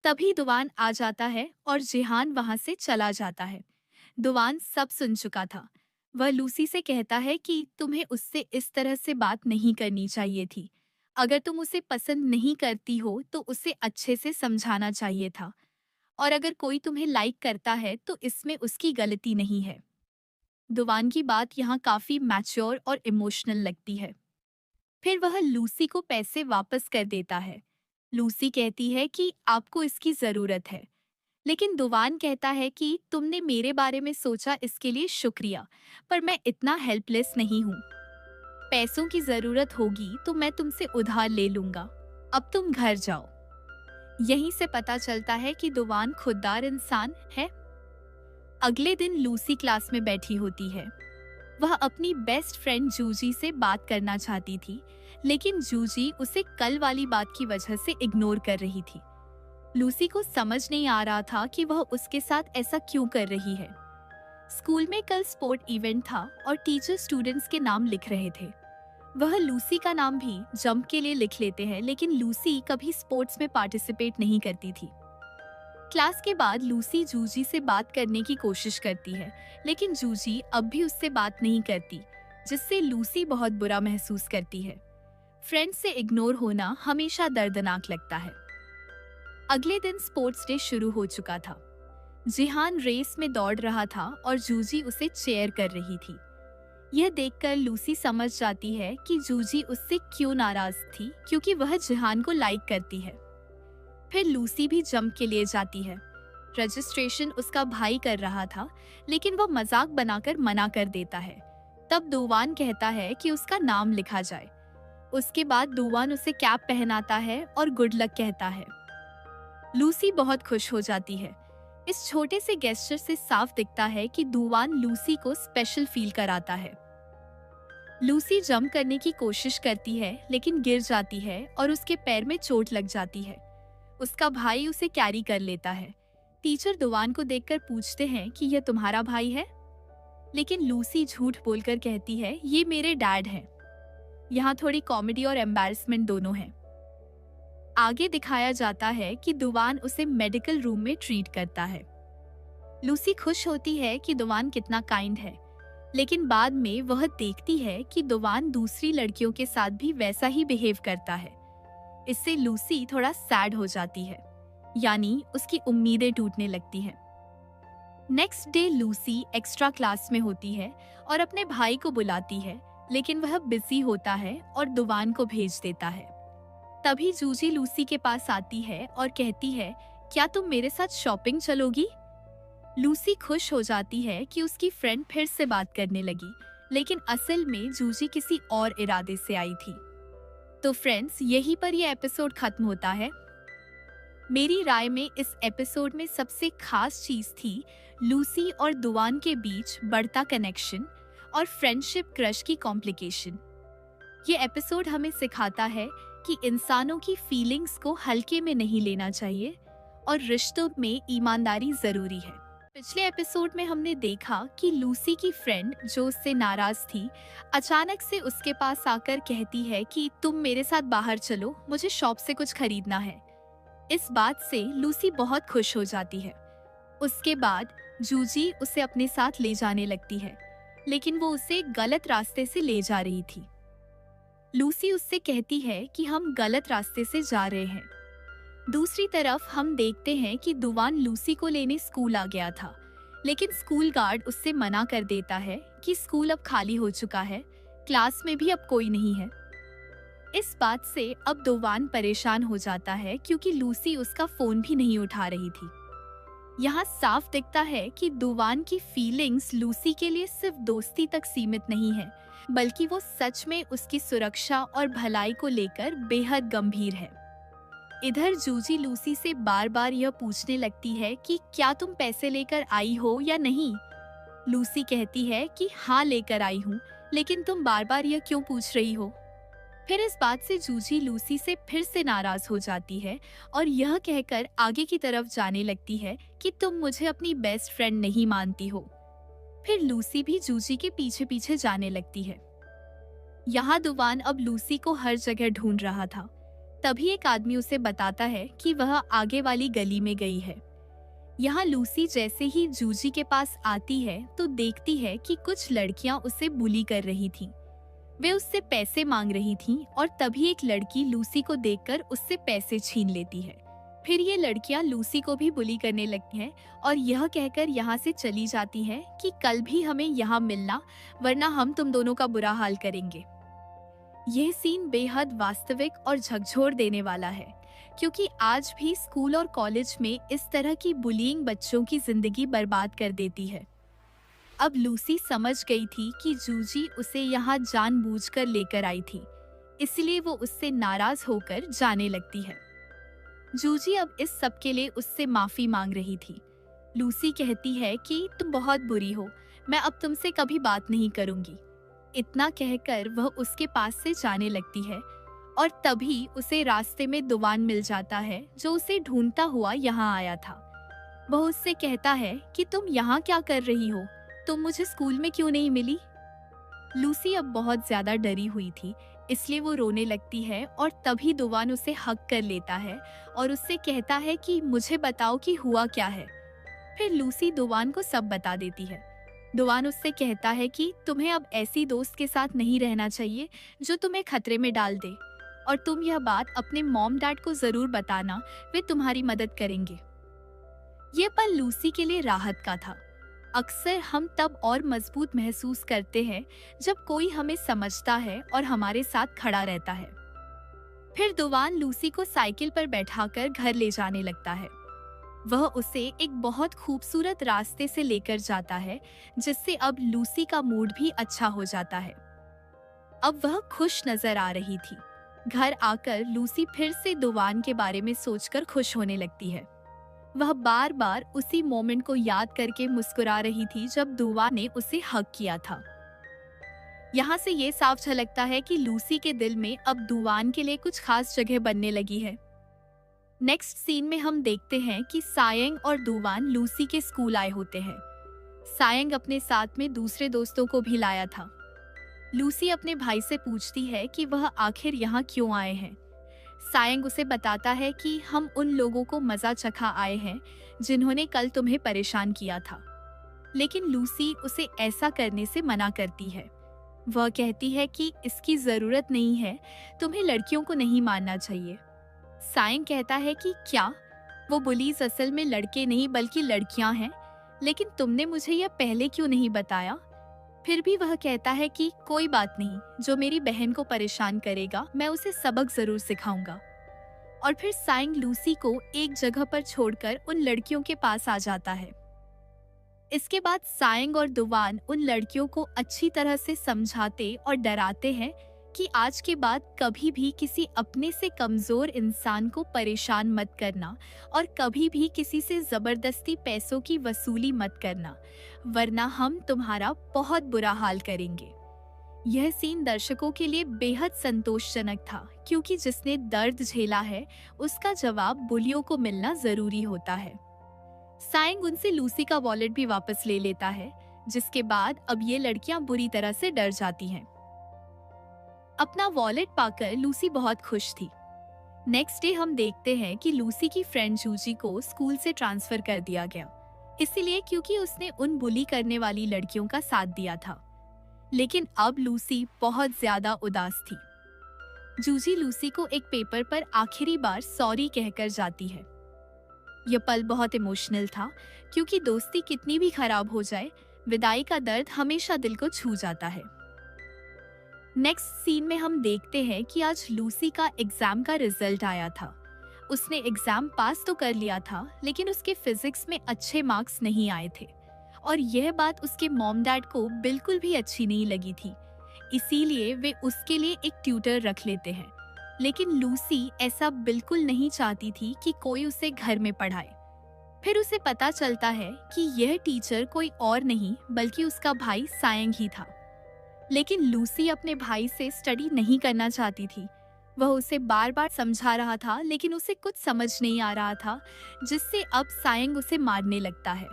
तभी दुवान आ जाता है और जिहान वहां से चला जाता है। दुवान सब सुन चुका था। वह लूसी से कहता है कि तुम्हें उससे इस तरह से बात नहीं करनी चाहिए थी। अगर तुम उसे पसंद नहीं करती हो तो उसे अच्छे से समझाना चाहिए था, और अगर कोई तुम्हें लाइक करता है तो इसमें उसकी गलती नहीं है। दुवान की बात यहाँ काफी मैच्योर और इमोशनल लगती है। फिर वह लूसी को पैसे वापस कर देता है। लूसी कहती है कि आपको इसकी जरूरत है, लेकिन दुवान कहता है कि तुमने मेरे बारे में सोचा, इसके लिए शुक्रिया, पर मैं इतना हेल्पलेस नहीं हूँ। पैसों की जरूरत होगी तो मैं तुमसे उधार ले लूंगा। अब तुम घर जाओ। यहीं से पता चलता है कि दुवान खुददार इंसान है। अगले दिन लूसी क्लास में बैठी होती है। वह अपनी बेस्ट फ्रेंड जूजी से बात करना चाहती थी, लेकिन जूजी उसे कल वाली बात की वजह से इग्नोर कर रही थी। लूसी को समझ नहीं आ रहा था कि वह उसके साथ ऐसा क्यों कर रही है। स्कूल में कल स्पोर्ट इवेंट था और टीचर स्टूडेंट्स के नाम लिख रहे थे। वह लूसी का नाम भी जंप के लिए लिख लेते हैं, लेकिन लूसी कभी स्पोर्ट्स में पार्टिसिपेट नहीं करती थी। क्लास के बाद लूसी जूजी से बात करने की कोशिश करती है, लेकिन जूजी अब भी उससे बात नहीं करती, जिससे लूसी बहुत बुरा महसूस करती है। फ्रेंड से इग्नोर होना हमेशा दर्दनाक लगता है। अगले दिन स्पोर्ट्स डे शुरू हो चुका था। जिहान रेस में दौड़ रहा था और जूजी उसे चेयर कर रही थी। यह देखकर लूसी समझ जाती है कि जूजी उससे क्यों नाराज थी, क्योंकि वह जिहान को लाइक करती है। फिर लूसी भी जंप के लिए जाती है। रजिस्ट्रेशन उसका भाई कर रहा था, लेकिन वह मजाक बनाकर मना कर देता है। तब दुवान कहता है कि उसका नाम लिखा जाए। उसके बाद दुवान उसे कैप पहनाता है और गुड लक कहता है। लूसी बहुत खुश हो जाती है। इस छोटे से गेस्चर से साफ दिखता है कि दुवान लूसी को स्पेशल फील कराता है। लूसी जंप करने की कोशिश करती है लेकिन गिर जाती है और उसके पैर में चोट लग जाती है। उसका भाई उसे कैरी कर लेता है। टीचर दुवान को देखकर पूछते हैं कि यह तुम्हारा भाई है, लेकिन लूसी झूठ बोलकर कहती है ये मेरे डैड हैं। यहाँ थोड़ी कॉमेडी और एम्बैरसमेंट दोनों हैं। आगे दिखाया जाता है कि दुवान उसे मेडिकल रूम में ट्रीट करता है। लूसी खुश होती है कि दुवान कितना काइंड है, लेकिन बाद में वह देखती है कि दुवान दूसरी लड़कियों के साथ भी वैसा ही बिहेव करता है। इससे लूसी थोड़ा सैड हो जाती है, यानी उसकी उम्मीदें टूटने लगती हैं। Next day Lucy extra class में होती है और अपने भाई को बुलाती है, लेकिन वह बिजी होता है और दुवान को भेज देता है। तभी जूजी लूसी के पास आती है और कहती है, क्या तुम मेरे साथ शॉपिंग चलोगी? लूसी खुश हो जाती है कि उसकी फ्रेंड फिर से बात करने लगी, लेकिन असल में जूजी किसी और इरादे से आई थी। तो फ्रेंड्स, यहीं पर यह एपिसोड खत्म होता है। मेरी राय में इस एपिसोड में सबसे खास चीज थी लूसी और दुवान के बीच बढ़ता कनेक्शन और फ्रेंडशिप क्रश की कॉम्प्लिकेशन। ये एपिसोड हमें सिखाता है कि इंसानों की फीलिंग्स को हल्के में नहीं लेना चाहिए और रिश्तों में ईमानदारी जरूरी है। पिछले एपिसोड में हमने देखा कि लूसी की फ्रेंड जो उससे नाराज थी, अचानक से उसके पास आकर कहती है कि तुम मेरे साथ बाहर चलो, मुझे शॉप से कुछ खरीदना है। इस बात से लूसी बहुत खुश हो जाती है। उसके बाद जूजी उसे अपने साथ ले जाने लगती है, लेकिन वो उसे गलत रास्ते से ले जा रही थी। लूसी उससे कहती है कि हम गलत रास्ते से जा रहे हैं। दूसरी तरफ हम देखते हैं कि दुवान लूसी को लेने स्कूल आ गया था, लेकिन स्कूल गार्ड उससे मना कर देता है कि स्कूल अब खाली हो चुका है, क्लास में भी अब कोई नहीं है। इस बात से अब दुवान परेशान हो जाता है क्योंकि लूसी उसका फोन भी नहीं उठा रही थी। यहाँ साफ दिखता है कि दुवान की फीलिंग्स लूसी के लिए सिर्फ दोस्ती तक सीमित नहीं है, बल्कि वो सच में उसकी सुरक्षा और भलाई को लेकर बेहद गंभीर है। इधर जूजी लूसी से बार बार यह पूछने लगती है कि क्या तुम पैसे लेकर आई हो या नहीं। लूसी कहती है कि हाँ लेकर आई हूँ, लेकिन तुम बार बार यह क्यों पूछ रही हो। फिर इस बात से जूजी लूसी से फिर से नाराज हो जाती है और यह कहकर आगे की तरफ जाने लगती है कि तुम मुझे अपनी बेस्ट फ्रेंड नहीं मानती हो। फिर लूसी भी जूजी के पीछे पीछे जाने लगती है। यहाँ दुवान अब लूसी को हर जगह ढूंढ रहा था। तभी एक आदमी उसे बताता है कि वह आगे वाली गली में गई है। यहाँ लूसी जैसे ही जूजी के पास आती है तो देखती है कि कुछ लड़कियां उसे बुली कर रही थीं। वे उससे पैसे मांग रही थीं और तभी एक लड़की लूसी को देखकर उससे पैसे छीन लेती है। फिर ये लड़कियां लूसी को भी बुली करने लगती हैं और यह कहकर यहाँ से चली जाती हैं कि कल भी हमें यहाँ मिलना, वरना हम तुम दोनों का बुरा हाल करेंगे। यह सीन बेहद वास्तविक और झकझोर देने वाला है, क्योंकि आज भी स्कूल और कॉलेज में इस तरह की बुलिंग बच्चों की जिंदगी बर्बाद कर देती है। अब लूसी समझ गई थी कि जूजी उसे यहाँ जानबूझकर लेकर आई थी, इसलिए वो उससे नाराज होकर जाने लगती है। जूजी अब इस सब के लिए उससे माफी मांग रही थी। लूसी कहती है कि तुम बहुत बुरी हो, मैं अब तुमसे कभी बात नहीं करूंगी। इतना कहकर वह उसके पास से जाने लगती है और तभी उसे रास्ते में दुवान मिल जाता है, जो उसे ढूंढता हुआ यहाँ आया था। वह उससे कहता है कि तुम यहाँ क्या कर रही हो, तुम मुझे स्कूल में क्यों नहीं मिली। लूसी अब बहुत ज्यादा डरी हुई थी, इसलिए वो रोने लगती है और तभी दुवान उसे हक कर लेता है और उससे कहता है कि मुझे बताओ कि हुआ क्या है। फिर लूसी दुवान को सब बता देती है। दुवान उससे कहता है कि तुम्हें अब ऐसी दोस्त के साथ नहीं रहना चाहिए जो तुम्हें खतरे में डाल दे, और तुम यह बात अपने मॉम डैड को जरूर बताना, वे तुम्हारी मदद करेंगे। ये पल लूसी के लिए राहत का था। अक्सर हम तब और मजबूत महसूस करते हैं जब कोई हमें समझता है और हमारे साथ खड़ा रहता है। फिर दुवान लूसी को साइकिल पर बैठाकर घर ले जाने लगता है। वह उसे एक बहुत खूबसूरत रास्ते से लेकर जाता है, जिससे अब लूसी का मूड भी अच्छा हो जाता है। अब वह खुश नजर आ रही थी। घर आकर लूसी फिर से दुवान के बारे में सोचकर खुश होने लगती है। वह बार बार उसी मोमेंट को याद करके मुस्कुरा रही थी जब दुवान ने उसे हग किया था। यहाँ से ये साफ झलकता है कि लूसी के दिल में अब दुवान के लिए कुछ खास जगह बनने लगी है। नेक्स्ट सीन में हम देखते हैं कि सायंग और दुवान लूसी के स्कूल आए होते हैं। सायंग अपने साथ में दूसरे दोस्तों को भी लाया था। लूसी अपने भाई से पूछती है कि वह आखिर यहाँ क्यों आए हैं। सायंग उसे बताता है कि हम उन लोगों को मजा चखा आए हैं जिन्होंने कल तुम्हें परेशान किया था। लेकिन लूसी उसे ऐसा करने से मना करती है। वह कहती है कि इसकी जरूरत नहीं है, तुम्हें लड़कियों को नहीं मानना चाहिए। सायंग कहता है कि क्या वो बुलीज असल में लड़के नहीं बल्कि लड़कियां हैं, लेकिन तुमने मुझे यह पहले क्यों नहीं बताया। फिर भी वह कहता है कि कोई बात नहीं, जो मेरी बहन को परेशान करेगा मैं उसे सबक जरूर सिखाऊंगा। और फिर सायंग लूसी को एक जगह पर छोड़कर उन लड़कियों के पास आ जाता है। इसके बाद सायंग और दुवान उन लड़कियों को अच्छी तरह से समझाते और डराते हैं कि आज के बाद कभी भी किसी अपने से कमजोर इंसान को परेशान मत करना और कभी भी किसी से जबरदस्ती पैसों की वसूली मत करना, वरना हम तुम्हारा बहुत बुरा हाल करेंगे। यह सीन दर्शकों के लिए बेहद संतोषजनक था, क्योंकि जिसने दर्द झेला है उसका जवाब बुलियों को मिलना जरूरी होता है। सायंग उनसे लूसी का वॉलेट भी वापस ले लेता है, जिसके बाद अब ये लड़कियां बुरी तरह से डर जाती हैं। अपना वॉलेट पाकर लूसी बहुत खुश थी। नेक्स्ट डे हम देखते हैं कि लूसी की फ्रेंड जूजी को स्कूल से ट्रांसफर कर दिया गया, इसीलिए क्योंकि उसने उन बुली करने वाली लड़कियों का साथ दिया था। लेकिन अब लूसी बहुत ज्यादा उदास थी। जूजी लूसी को एक पेपर पर आखिरी बार सॉरी कहकर जाती है। यह पल बहुत इमोशनल था, क्योंकि दोस्ती कितनी भी खराब हो जाए, विदाई का दर्द हमेशा दिल को छू जाता है। नेक्स्ट सीन में हम देखते हैं कि आज लूसी का एग्जाम का रिजल्ट आया था। उसने एग्जाम पास तो कर लिया था, लेकिन उसके फिजिक्स में अच्छे मार्क्स नहीं आए थे और यह बात उसके मॉम डैड को बिल्कुल भी अच्छी नहीं लगी थी। इसीलिए वे उसके लिए एक ट्यूटर रख लेते हैं। लेकिन लूसी ऐसा बिल्कुल नहीं चाहती थी कि कोई उसे घर में पढ़ाए। फिर उसे पता चलता है कि यह टीचर कोई और नहीं बल्कि उसका भाई सायंग ही था। लेकिन लूसी अपने भाई से स्टडी नहीं करना चाहती थी। वह उसे बार बार समझा रहा था, लेकिन उसे कुछ समझ नहीं आ रहा था, जिससे अब सायंग उसे मारने लगता है।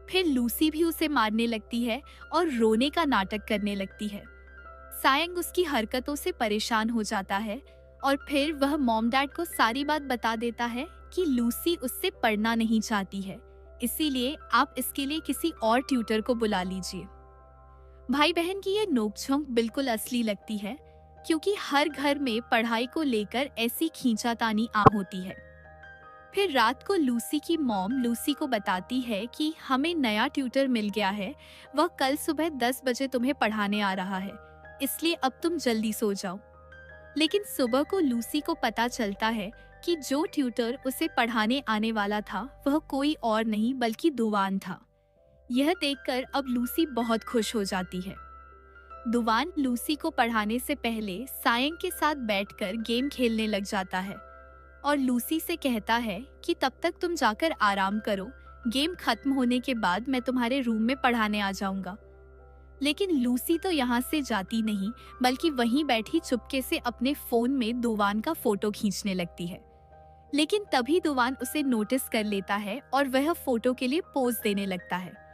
फिर लूसी भी उसे मारने लगती है और रोने का नाटक करने लगती है। सायंग उसकी हरकतों से परेशान हो जाता है और फिर वह मॉम डैड को सारी बात बता देता है कि लूसी उससे पढ़ना नहीं चाहती है, इसीलिए आप इसके लिए किसी और ट्यूटर को बुला लीजिए। भाई बहन की ये नोकझोंक बिल्कुल असली लगती है, क्योंकि हर घर में पढ़ाई को लेकर ऐसी खींचातानी आम होती है। फिर रात को लूसी की मॉम लूसी को बताती है कि हमें नया ट्यूटर मिल गया है, वह कल सुबह 10 बजे तुम्हें पढ़ाने आ रहा है, इसलिए अब तुम जल्दी सो जाओ। लेकिन सुबह को लूसी को पता चलता है कि जो ट्यूटर उसे पढ़ाने आने वाला था वह कोई और नहीं बल्कि दुवान था। यह देखकर अब लूसी बहुत खुश हो जाती है। दुवान लूसी को पढ़ाने से पहले सायंग के साथ बैठकर गेम खेलने लग जाता है और लूसी से कहता है कि तब तक तुम जाकर आराम करो, गेम खत्म होने के बाद मैं तुम्हारे रूम में पढ़ाने आ जाऊंगा। लेकिन लूसी तो यहाँ से जाती नहीं, बल्कि वहीं बैठी चुपके से अपने फोन में दुवान का फोटो खींचने लगती है। लेकिन तभी दुवान उसे नोटिस कर लेता है और वह फोटो के लिए पोज देने लगता है।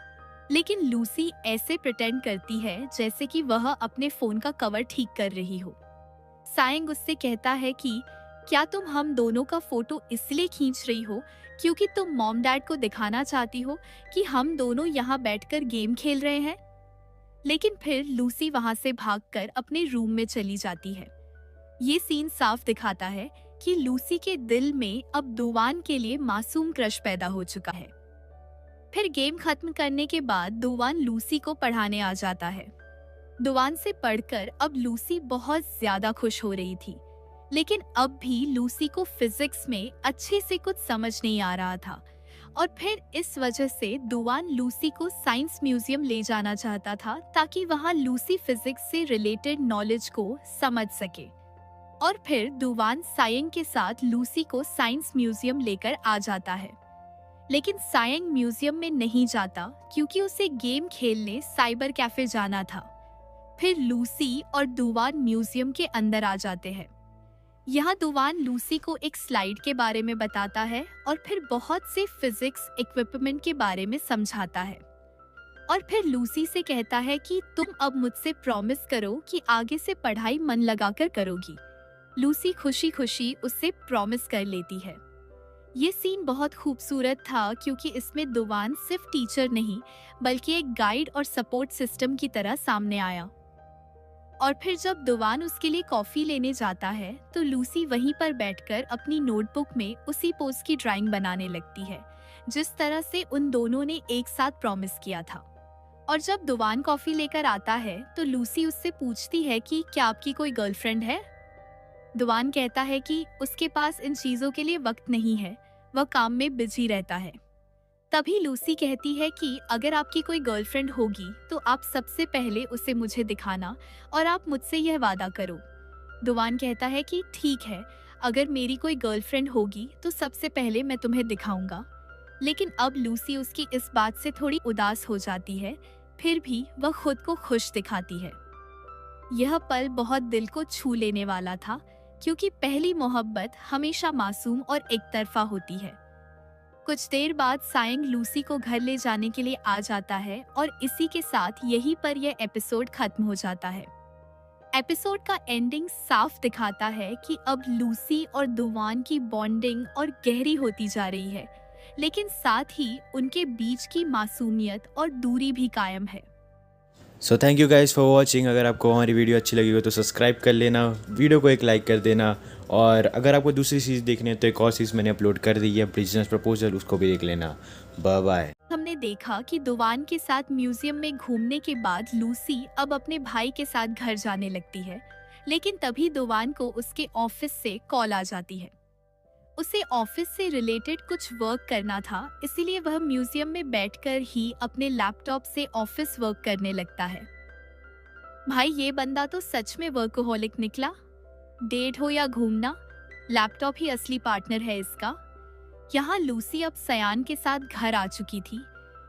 लेकिन लूसी ऐसे प्रिटेंड करती है जैसे कि वह अपने फोन का कवर ठीक कर रही हो। सायंग उससे कहता है कि क्या तुम हम दोनों का फोटो इसलिए खींच रही हो क्योंकि तुम मॉम डैड को दिखाना चाहती हो कि हम दोनों यहाँ बैठकर गेम खेल रहे हैं। लेकिन फिर लूसी वहां से भागकर अपने रूम में चली जाती है। ये सीन साफ दिखाता है कि लूसी के दिल में अब दुवान के लिए मासूम क्रश पैदा हो चुका है। फिर गेम खत्म करने के बाद दुवान लूसी को पढ़ाने आ जाता है। दुवान से पढ़कर अब लूसी बहुत ज्यादा खुश हो रही थी, लेकिन अब भी लूसी को फिजिक्स में अच्छे से कुछ समझ नहीं आ रहा था और फिर इस वजह से दुवान लूसी को साइंस म्यूजियम ले जाना चाहता था ताकि वहां लूसी फिजिक्स से रिलेटेड नॉलेज को समझ सके। और फिर दुवान सायंग के साथ लूसी को साइंस म्यूजियम लेकर आ जाता है। लेकिन सायंग म्यूजियम में नहीं जाता क्योंकि उसे गेम खेलने साइबर कैफे जाना था। फिर लूसी और दुवान म्यूजियम के अंदर आ जाते हैं। यहाँ दुवान लूसी को एक स्लाइड के बारे में बताता है और फिर बहुत से फिजिक्स इक्विपमेंट के बारे में समझाता है। और फिर लूसी से कहता है कि तुम अब मुझसे प्रॉमिस करो कि आगे से पढ़ाई मन लगाकर करोगी। लूसी खुशी खुशी उससे प्रॉमिस कर लेती है। ये सीन बहुत खूबसूरत था क्योंकि इसमें दुवान सिर्फ टीचर नहीं बल्कि एक गाइड और सपोर्ट सिस्टम की तरह सामने आया। और फिर जब दुवान उसके लिए कॉफी लेने जाता है तो लूसी वहीं पर बैठकर अपनी नोटबुक में उसी पोज की ड्राइंग बनाने लगती है जिस तरह से उन दोनों ने एक साथ प्रॉमिस किया था। और जब दुवान कॉफी लेकर आता है तो लूसी उससे पूछती है कि क्या आपकी कोई गर्लफ्रेंड है। दुवान कहता है कि उसके पास इन चीजों के लिए वक्त नहीं है, वह काम में बिजी रहता है। तभी लूसी कहती है कि अगर आपकी कोई गर्लफ्रेंड होगी तो आप सबसे पहले उसे मुझे दिखाना और आप मुझसे यह वादा करो। दुवान कहता है कि ठीक है, अगर मेरी कोई गर्लफ्रेंड होगी तो सबसे पहले मैं तुम्हें दिखाऊंगा। लेकिन अब लूसी उसकी इस बात से थोड़ी उदास हो जाती है, फिर भी वह खुद को खुश दिखाती है। यह पल बहुत दिल को छू लेने वाला था क्योंकि पहली मोहब्बत हमेशा मासूम और एक तरफा होती है। कुछ देर बाद सायंग लूसी को घर ले जाने के लिए आ जाता है और इसी के साथ यहीं पर यह एपिसोड खत्म हो जाता है। एपिसोड का एंडिंग साफ दिखाता है कि अब लूसी और दुवान की बॉन्डिंग और गहरी होती जा रही है, लेकिन साथ ही उनके बीच की मासूमियत और दूरी भी कायम है। So thank you guys for watching. अगर आपको हमारी वीडियो अच्छी लगी हो तो सब्सक्राइब कर लेना, वीडियो को एक लाइक कर देना, और अगर आपको दूसरी चीज़ देखनी है तो एक और चीज़ मैंने अपलोड कर दी है, बिजनेस प्रपोजल, उसको भी देख लेना। Bye bye. हमने देखा कि दुवान के साथ म्यूजियम में घूमने के बाद लूसी अब अपने भाई के साथ घर जाने लगती है, लेकिन तभी दुवान को उसके ऑफिस से कॉल आ जाती है। उसे ऑफिस से रिलेटेड कुछ वर्क करना था, इसीलिए वह म्यूजियम में बैठकर ही अपने लैपटॉप से ऑफिस वर्क करने लगता है। भाई, ये बंदा तो सच में वर्कोहॉलिक निकला। डेट हो या घूमना, लैपटॉप ही असली पार्टनर है इसका। यहाँ लूसी अब सयान के साथ घर आ चुकी थी,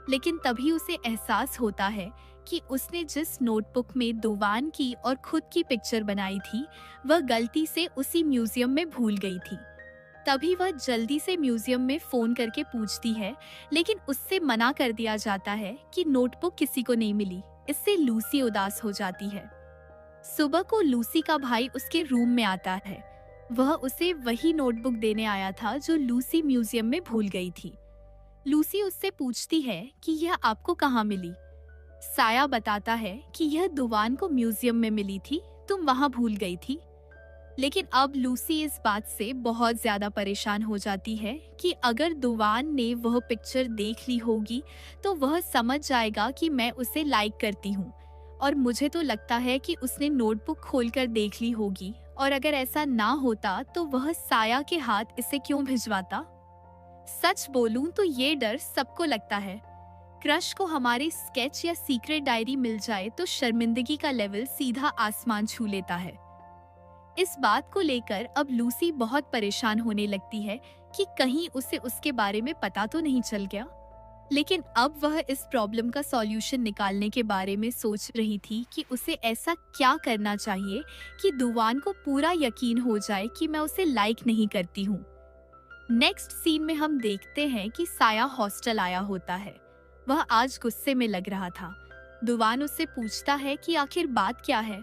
लेकिन तभी उसे एहसास होता है कि उसने जिस नोटबुक में दुवान की और खुद की पिक्चर बनाई थी वह गलती से उसी म्यूजियम में भूल गई थी। तभी वह जल्दी से म्यूजियम में फोन करके पूछती है, लेकिन उससे मना कर दिया जाता है कि नोटबुक किसी को नहीं मिली। इससे लूसी उदास हो जाती है। सुबह को लूसी का भाई उसके रूम में आता है। वह उसे वही नोटबुक देने आया था जो लूसी म्यूजियम में भूल गई थी। लूसी उससे पूछती है कि यह आपको कहाँ मिली। साया बताता है कि यह दुवान को म्यूजियम में मिली थी, तुम वहाँ भूल गई थी। लेकिन अब लूसी इस बात से बहुत ज्यादा परेशान हो जाती है कि अगर दुवान ने वह पिक्चर देख ली होगी तो वह समझ जाएगा कि मैं उसे लाइक करती हूँ, और मुझे तो लगता है कि उसने नोटबुक खोलकर देख ली होगी, और अगर ऐसा ना होता तो वह साया के हाथ इसे क्यों भिजवाता। सच बोलूं तो ये डर सबको लगता है। क्रश को हमारे स्केच या सीक्रेट डायरी मिल जाए तो शर्मिंदगी का लेवल सीधा आसमान छू लेता है। इस बात को लेकर अब लूसी बहुत परेशान होने लगती है कि कहीं उसे उसके बारे में पता तो नहीं चल गया। लेकिन अब वह इस प्रॉब्लम का सॉल्यूशन निकालने के बारे में सोच रही थी कि उसे ऐसा क्या करना चाहिए कि दुवान को पूरा यकीन हो जाए कि मैं उसे लाइक नहीं करती हूँ। नेक्स्ट सीन में हम देखते हैं कि साया हॉस्टल आया होता है। वह आज गुस्से में लग रहा था। दुवान उससे पूछता है कि आखिर बात क्या है।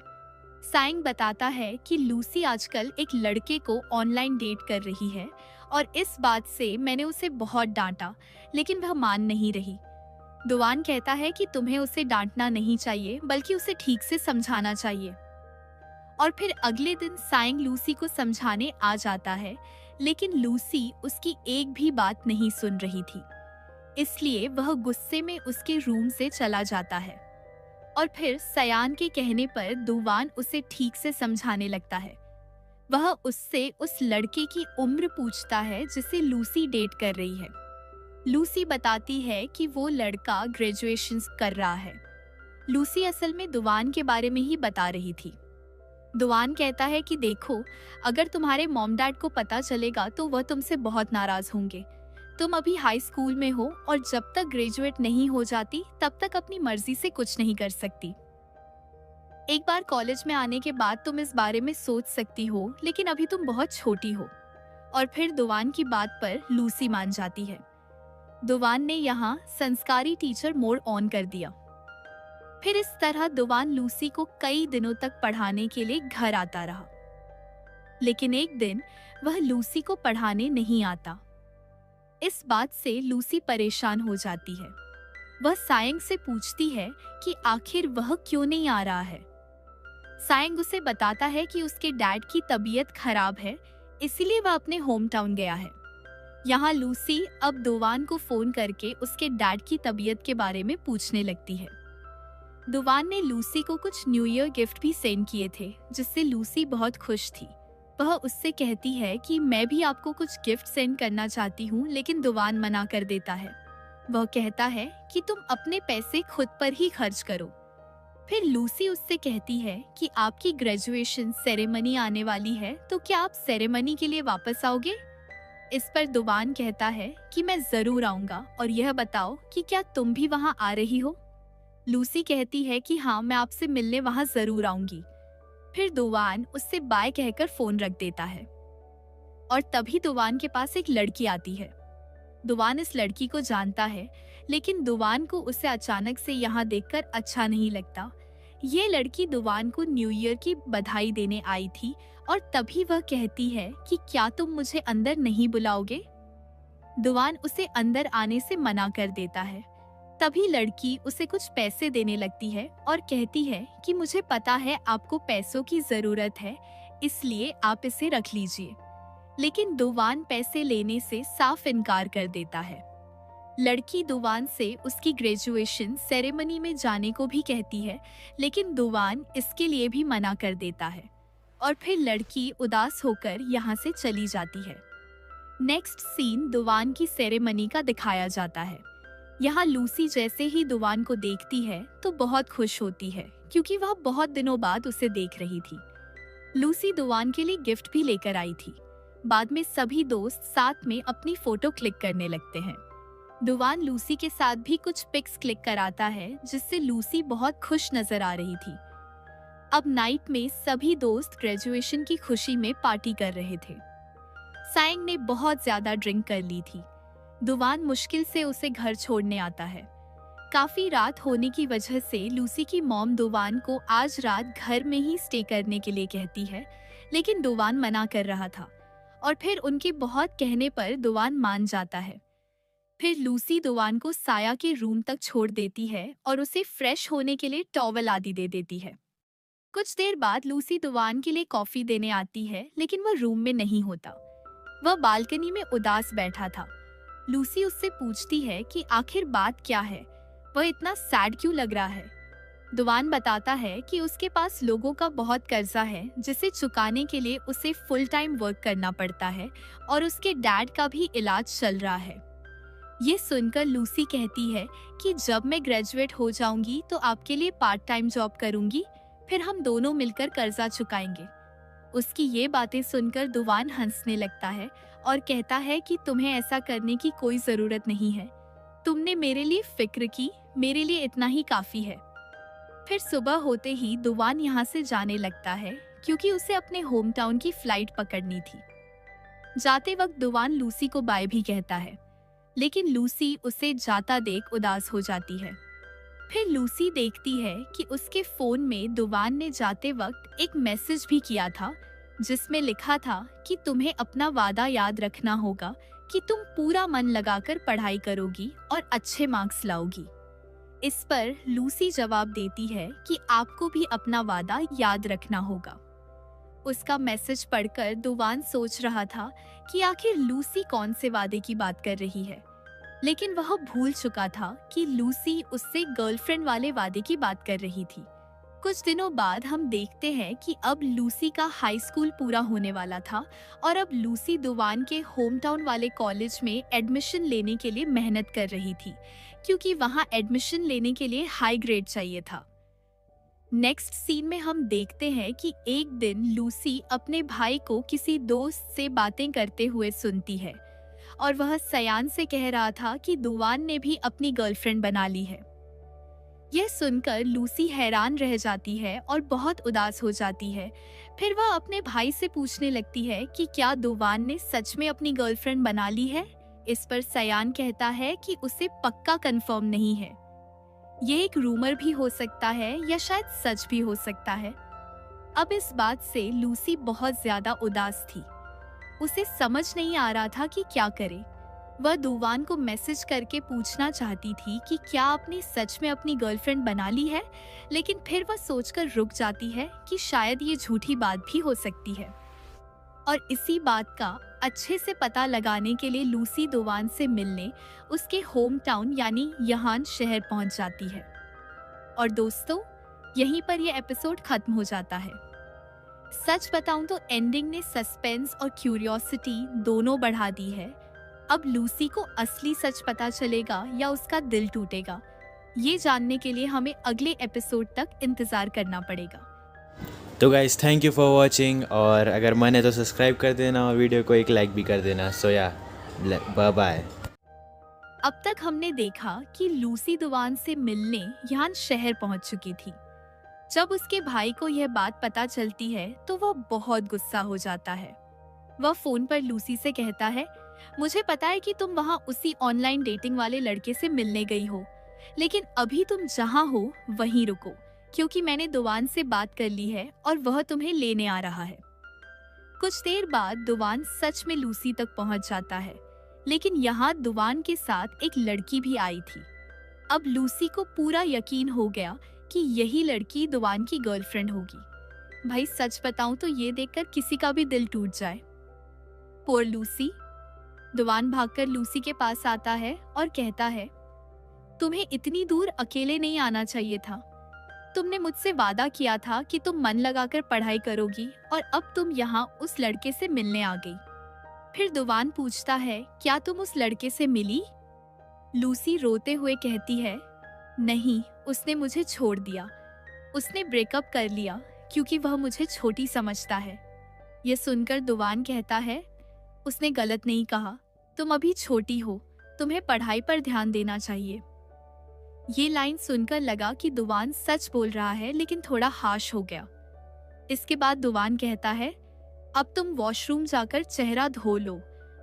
सायंग बताता है कि लूसी आजकल एक लड़के को ऑनलाइन डेट कर रही है और इस बात से मैंने उसे बहुत डांटा, लेकिन वह मान नहीं रही। दुवान कहता है कि तुम्हें उसे डांटना नहीं चाहिए बल्कि उसे ठीक से समझाना चाहिए। और फिर अगले दिन सायंग लूसी को समझाने आ जाता है, लेकिन लूसी उसकी एक भी बात नहीं सुन रही थी, इसलिए वह गुस्से में उसके रूम से चला जाता है। और फिर सयान के कहने पर दुवान उसे ठीक से समझाने लगता है। वह उससे उस लड़के की उम्र पूछता है जिसे लूसी डेट कर रही है। लूसी बताती है कि वो लड़का ग्रेजुएशन कर रहा है। लूसी असल में दुवान के बारे में ही बता रही थी। दुवान कहता है कि देखो, अगर तुम्हारे मॉम डैड को पता चलेगा तो वह तुमसे बहुत नाराज होंगे। तुम अभी हाई स्कूल में हो और जब तक ग्रेजुएट नहीं हो जाती तब तक अपनी मर्जी से कुछ नहीं कर सकती। एक बार कॉलेज में आने के बाद तुम इस बारे में सोच सकती हो, लेकिन अभी तुम बहुत छोटी हो। और फिर दुवान की बात पर लूसी मान जाती है। दुवान ने यहाँ संस्कारी टीचर मोड ऑन कर दिया। फिर इस तरह दुवान लूसी को कई दिनों तक पढ़ाने के लिए घर आता रहा। लेकिन एक दिन वह लूसी को पढ़ाने नहीं आता। इस बात से लूसी परेशान हो जाती है। वह सायंग से पूछती है कि आखिर वह क्यों नहीं आ रहा है। सायंग उसे बताता है कि उसके डैड की तबीयत खराब है, इसीलिए वह अपने होम टाउन गया है। यहाँ लूसी अब दुवान को फोन करके उसके डैड की तबीयत के बारे में पूछने लगती है। दुवान ने लूसी को कुछ न्यू ईयर गिफ्ट भी सेंड किए थे, जिससे लूसी बहुत खुश थी। वह उससे कहती है कि मैं भी आपको कुछ गिफ्ट सेंड करना चाहती हूँ, लेकिन दुवान मना कर देता है। वह कहता है कि तुम अपने पैसे खुद पर ही खर्च करो। फिर लूसी उससे कहती है कि आपकी ग्रेजुएशन सेरेमनी आने वाली है, तो क्या आप सेरेमनी के लिए वापस आओगे? इस पर दुवान कहता है कि मैं जरूर आऊंगा, और यह बताओ कि क्या तुम भी वहां आ रही हो? लूसी कहती है कि हाँ, मैं आपसे मिलने वहां जरूर आऊंगी। फिर दुवान उससे बाय कहकर फोन रख देता है। और तभी दुवान के पास एक लड़की आती है। दुवान इस लड़की को जानता है, लेकिन दुवान को उसे अचानक से यहाँ देखकर अच्छा नहीं लगता। ये लड़की दुवान को न्यू ईयर की बधाई देने आई थी, और तभी वह कहती है कि क्या तुम मुझे अंदर नहीं बुलाओगे? दुवान उसे अंदर आने से मना कर देता है। तभी लड़की उसे कुछ पैसे देने लगती है और कहती है कि मुझे पता है आपको पैसों की जरूरत है, इसलिए आप इसे रख लीजिए। लेकिन दुवान पैसे लेने से साफ इनकार कर देता है। लड़की दुवान से उसकी ग्रेजुएशन सेरेमनी में जाने को भी कहती है, लेकिन दुवान इसके लिए भी मना कर देता है। और फिर लड़की उदास होकर यहाँ से चली जाती है। नेक्स्ट सीन दुवान की सेरेमनी का दिखाया जाता है। यहाँ लूसी जैसे ही दुवान को देखती है तो बहुत खुश होती है, क्योंकि वह बहुत दिनों बाद उसे देख रही थी। लूसी दुवान के लिए गिफ्ट भी लेकर आई थी। बाद में सभी दोस्त साथ में अपनी फोटो क्लिक करने लगते हैं। दुवान लूसी के साथ भी कुछ पिक्स क्लिक कराता है, जिससे लूसी बहुत खुश नजर आ रही थी। अब नाइट में सभी दोस्त ग्रेजुएशन की खुशी में पार्टी कर रहे थे। सायंग ने बहुत ज्यादा ड्रिंक कर ली थी। दुवान मुश्किल से उसे घर छोड़ने आता है। काफी रात होने की वजह से लूसी की मॉम दुवान को आज रात घर में ही स्टे करने के लिए कहती है, लेकिन दुवान मना कर रहा था। और फिर उनके बहुत कहने पर दुवान मान जाता है। फिर लूसी दुवान को साया के रूम तक छोड़ देती है और उसे फ्रेश होने के लिए टॉवल आदि दे देती है। कुछ देर बाद लूसी दुवान के लिए कॉफी देने आती है, लेकिन वह रूम में नहीं होता। वह बालकनी में उदास बैठा था। लूसी उससे पूछती है कि आखिर बात क्या है, वह इतना सैड क्यों लग रहा है। दुवान बताता है कि उसके पास लोगों का बहुत कर्जा है, जिसे चुकाने के लिए उसे फुल टाइम वर्क करना पड़ता है, और उसके डैड का भी इलाज चल रहा है। ये सुनकर लूसी कहती है कि जब मैं ग्रेजुएट हो जाऊंगी तो आपके लिए पार्ट टाइम जॉब करूंगी, फिर हम दोनों मिलकर कर्जा चुकाएंगे। उसकी ये बातें सुनकर दुवान हंसने लगता है और कहता है कि तुम्हें ऐसा करने की कोई जरूरत नहीं है। तुमने मेरे लिए फिक्र की, मेरे लिए इतना ही काफी है। फिर सुबह होते ही दुवान यहाँ से जाने लगता है, क्योंकि उसे अपने होम टाउन की फ्लाइट पकड़नी थी। जाते वक्त दुवान लूसी को बाय भी कहता है, लेकिन लूसी उसे जाता देख उदास हो जाती है। फिर लूसी देखती है कि उसके फोन में दुवान ने जाते वक्त एक मैसेज भी किया था, जिसमें लिखा था कि तुम्हें अपना वादा याद रखना होगा कि तुम पूरा मन लगाकर पढ़ाई करोगी और अच्छे मार्क्स लाओगी। इस पर लूसी जवाब देती है कि आपको भी अपना वादा याद रखना होगा। उसका मैसेज पढ़कर दुवान सोच रहा था कि आखिर लूसी कौन से वादे की बात कर रही है, लेकिन वह भूल चुका था कि लूसी उससे गर्लफ्रेंड वाले वादे की बात कर रही थी। कुछ दिनों बाद हम देखते हैं कि अब लूसी का हाई स्कूल पूरा होने वाला था, और अब लूसी दुवान के होम टाउन वाले कॉलेज में एडमिशन लेने के लिए मेहनत कर रही थी, क्योंकि वहां एडमिशन लेने के लिए हाई ग्रेड चाहिए था। नेक्स्ट सीन में हम देखते हैं कि एक दिन लूसी अपने भाई को किसी दोस्त से बातें करते हुए सुनती है और वह सयान से कह रहा था कि दुवान ने भी अपनी गर्लफ्रेंड बना ली है। यह सुनकर लूसी हैरान रह जाती है और बहुत उदास हो जाती है। फिर वह अपने भाई से पूछने लगती है कि क्या दुवान ने सच में अपनी गर्लफ्रेंड बना ली है। इस पर सयान कहता है कि उसे पक्का कंफर्म नहीं है, ये एक रूमर भी हो सकता है या शायद सच भी हो सकता है। अब इस बात से लूसी बहुत ज्यादा उदास थी। उसे समझ नहीं आ रहा था कि क्या करे। वह दुवान को मैसेज करके पूछना चाहती थी कि क्या आपने सच में अपनी गर्लफ्रेंड बना ली है, लेकिन फिर वह सोचकर रुक जाती है कि शायद ये झूठी बात भी हो सकती है। और इसी बात का अच्छे से पता लगाने के लिए लूसी दुवान से मिलने उसके होम टाउन यानी यहान शहर पहुंच जाती है। और दोस्तों, यहीं पर यह एपिसोड खत्म हो जाता है। सच बताऊं तो एंडिंग ने सस्पेंस और क्यूरियोसिटी दोनों बढ़ा दी है। अब लूसी को असली सच पता चलेगा या उसका दिल टूटेगा, ये जानने के लिए हमें अगले एपिसोड तक इंतजार करना पड़ेगा। तो guys, thank you for watching, और अगर मन है तो सब्सक्राइब कर देना और वीडियो को एक लाइक भी कर देना। सो या, बाय बाय। अब तक हमने देखा कि लूसी दुवान से मिलने यहाँ शहर पहुंच चुकी थी। जब उसके भाई को यह बात पता चलती है तो वह बहुत गुस्सा हो जाता है। वह फोन पर लूसी से कहता है, मुझे पता है कि तुम वहाँ उसी ऑनलाइन डेटिंग वाले लड़के से मिलने गई हो, लेकिन अभी तुम जहाँ हो वहीं रुको, क्योंकि मैंने दुवान से बात कर ली है और वह तुम्हें लेने आ रहा है। कुछ देर बाद दुवान सच में लूसी तक पहुंच जाता है, लेकिन यहाँ दुवान के साथ एक लड़की भी आई थी। अब लूसी को पूरा यकीन हो गया कि यही लड़की दुवान की गर्लफ्रेंड होगी। भाई सच बताऊं तो ये देखकर किसी का भी दिल टूट जाए। पोर लूसी। दुवान भागकर लूसी के पास आता है और कहता है, तुम्हें इतनी दूर अकेले नहीं आना चाहिए था। तुमने मुझसे वादा किया था कि तुम मन लगाकर पढ़ाई करोगी और अब तुम यहाँ उस लड़के से मिलने आ गई। फिर दुवान पूछता है, क्या तुम उस लड़के से मिली? लूसी रोते हुए कहती है, नहीं, उसने मुझे छोड़ दिया। उसने ब्रेकअप कर लिया क्योंकि वह मुझे छोटी समझता है। यह सुनकर दुवान कहता है, उसने गलत नहीं कहा, तुम अभी छोटी हो, तुम्हें पढ़ाई पर ध्यान देना चाहिए। ये लाइन सुनकर लगा कि दुवान सच बोल रहा है, लेकिन थोड़ा हार्श हो गया। इसके बाद दुवान कहता है, अब तुम वॉशरूम जाकर चेहरा धो लो,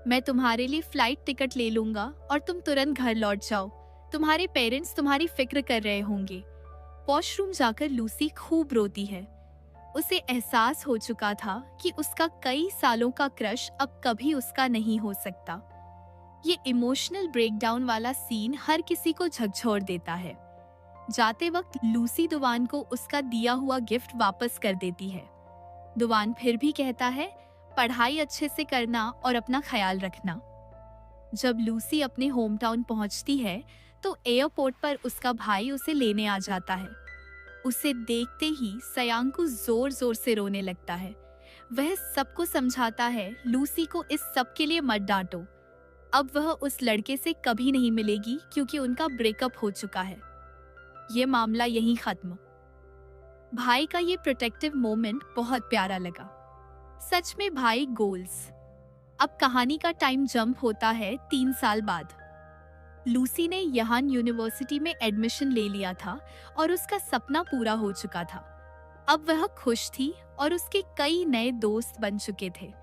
मैं तुम्हारे लिए फ्लाइट टिकट ले लूंगा और तुम तुरंत घर लौट जाओ। तुम्हारे पेरेंट्स तुम्हारी फिक्र कर रहे होंगे। वॉशरूम जाकर लूसी खूब रोती है। उसे एहसास हो चुका था कि उसका कई सालों का क्रश अब कभी उसका नहीं हो सकता। ये इमोशनल ब्रेकडाउन वाला सीन हर किसी को झकझोर देता है। जाते वक्त लूसी दुवान को उसका दिया हुआ गिफ्ट वापस कर देती है। दुवान फिर भी कहता है, पढ़ाई अच्छे से करना और अपना ख्याल रखना। जब लूसी अपने होम टाउन पहुंचती है तो एयरपोर्ट पर उसका भाई उसे लेने आ जाता है। उसे देखते ही सयांकु जोर जोर से रोने लगता है। वह सबको समझाता है, लूसी को इस सब के लिए मत डांटो। अब वह उस लड़के से कभी नहीं मिलेगी क्योंकि उनका ब्रेकअप हो चुका है। ये मामला यहीं खत्म। भाई का ये प्रोटेक्टिव मोमेंट बहुत प्यारा लगा। सच में भाई गोल्स। अब कहानी का टाइम जंप होता है 3 साल बाद। लूसी ने यहान यूनिवर्सिटी में एडमिशन ले लिया था और उसका सपना पूरा हो चुका था। अब वह खुश थी और उसके कई नए दोस्त बन चुके थे।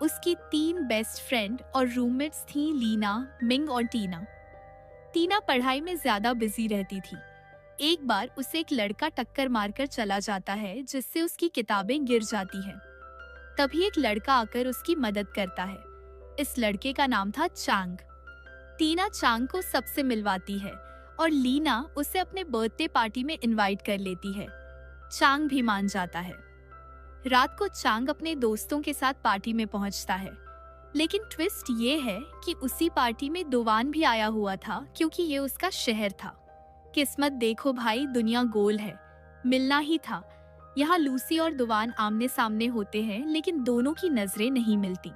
उसकी 3 बेस्ट फ्रेंड और रूममेट्स थीं, लीना, मिंग और टीना। टीना पढ़ाई में ज्यादा बिजी रहती थी। एक बार उसे एक लड़का टक्कर मारकर चला जाता है, जिससे उसकी किताबें गिर जाती हैं। तभी एक लड़का आकर उसकी मदद करता है। इस लड़के का नाम था चांग। टीना चांग को सबसे मिलवाती है और लीना उसे अपने बर्थडे पार्टी में इनवाइट कर लेती है। चांग भी मान जाता है। रात को चांग अपने दोस्तों के साथ पार्टी में पहुंचता है, लेकिन ट्विस्ट ये है कि उसी पार्टी में दुवान भी आया हुआ था, क्योंकि ये उसका शहर था। किस्मत देखो भाई, दुनिया गोल है। मिलना ही था। यहाँ लूसी और दुवान आमने सामने होते हैं, लेकिन दोनों की नजरें नहीं मिलती।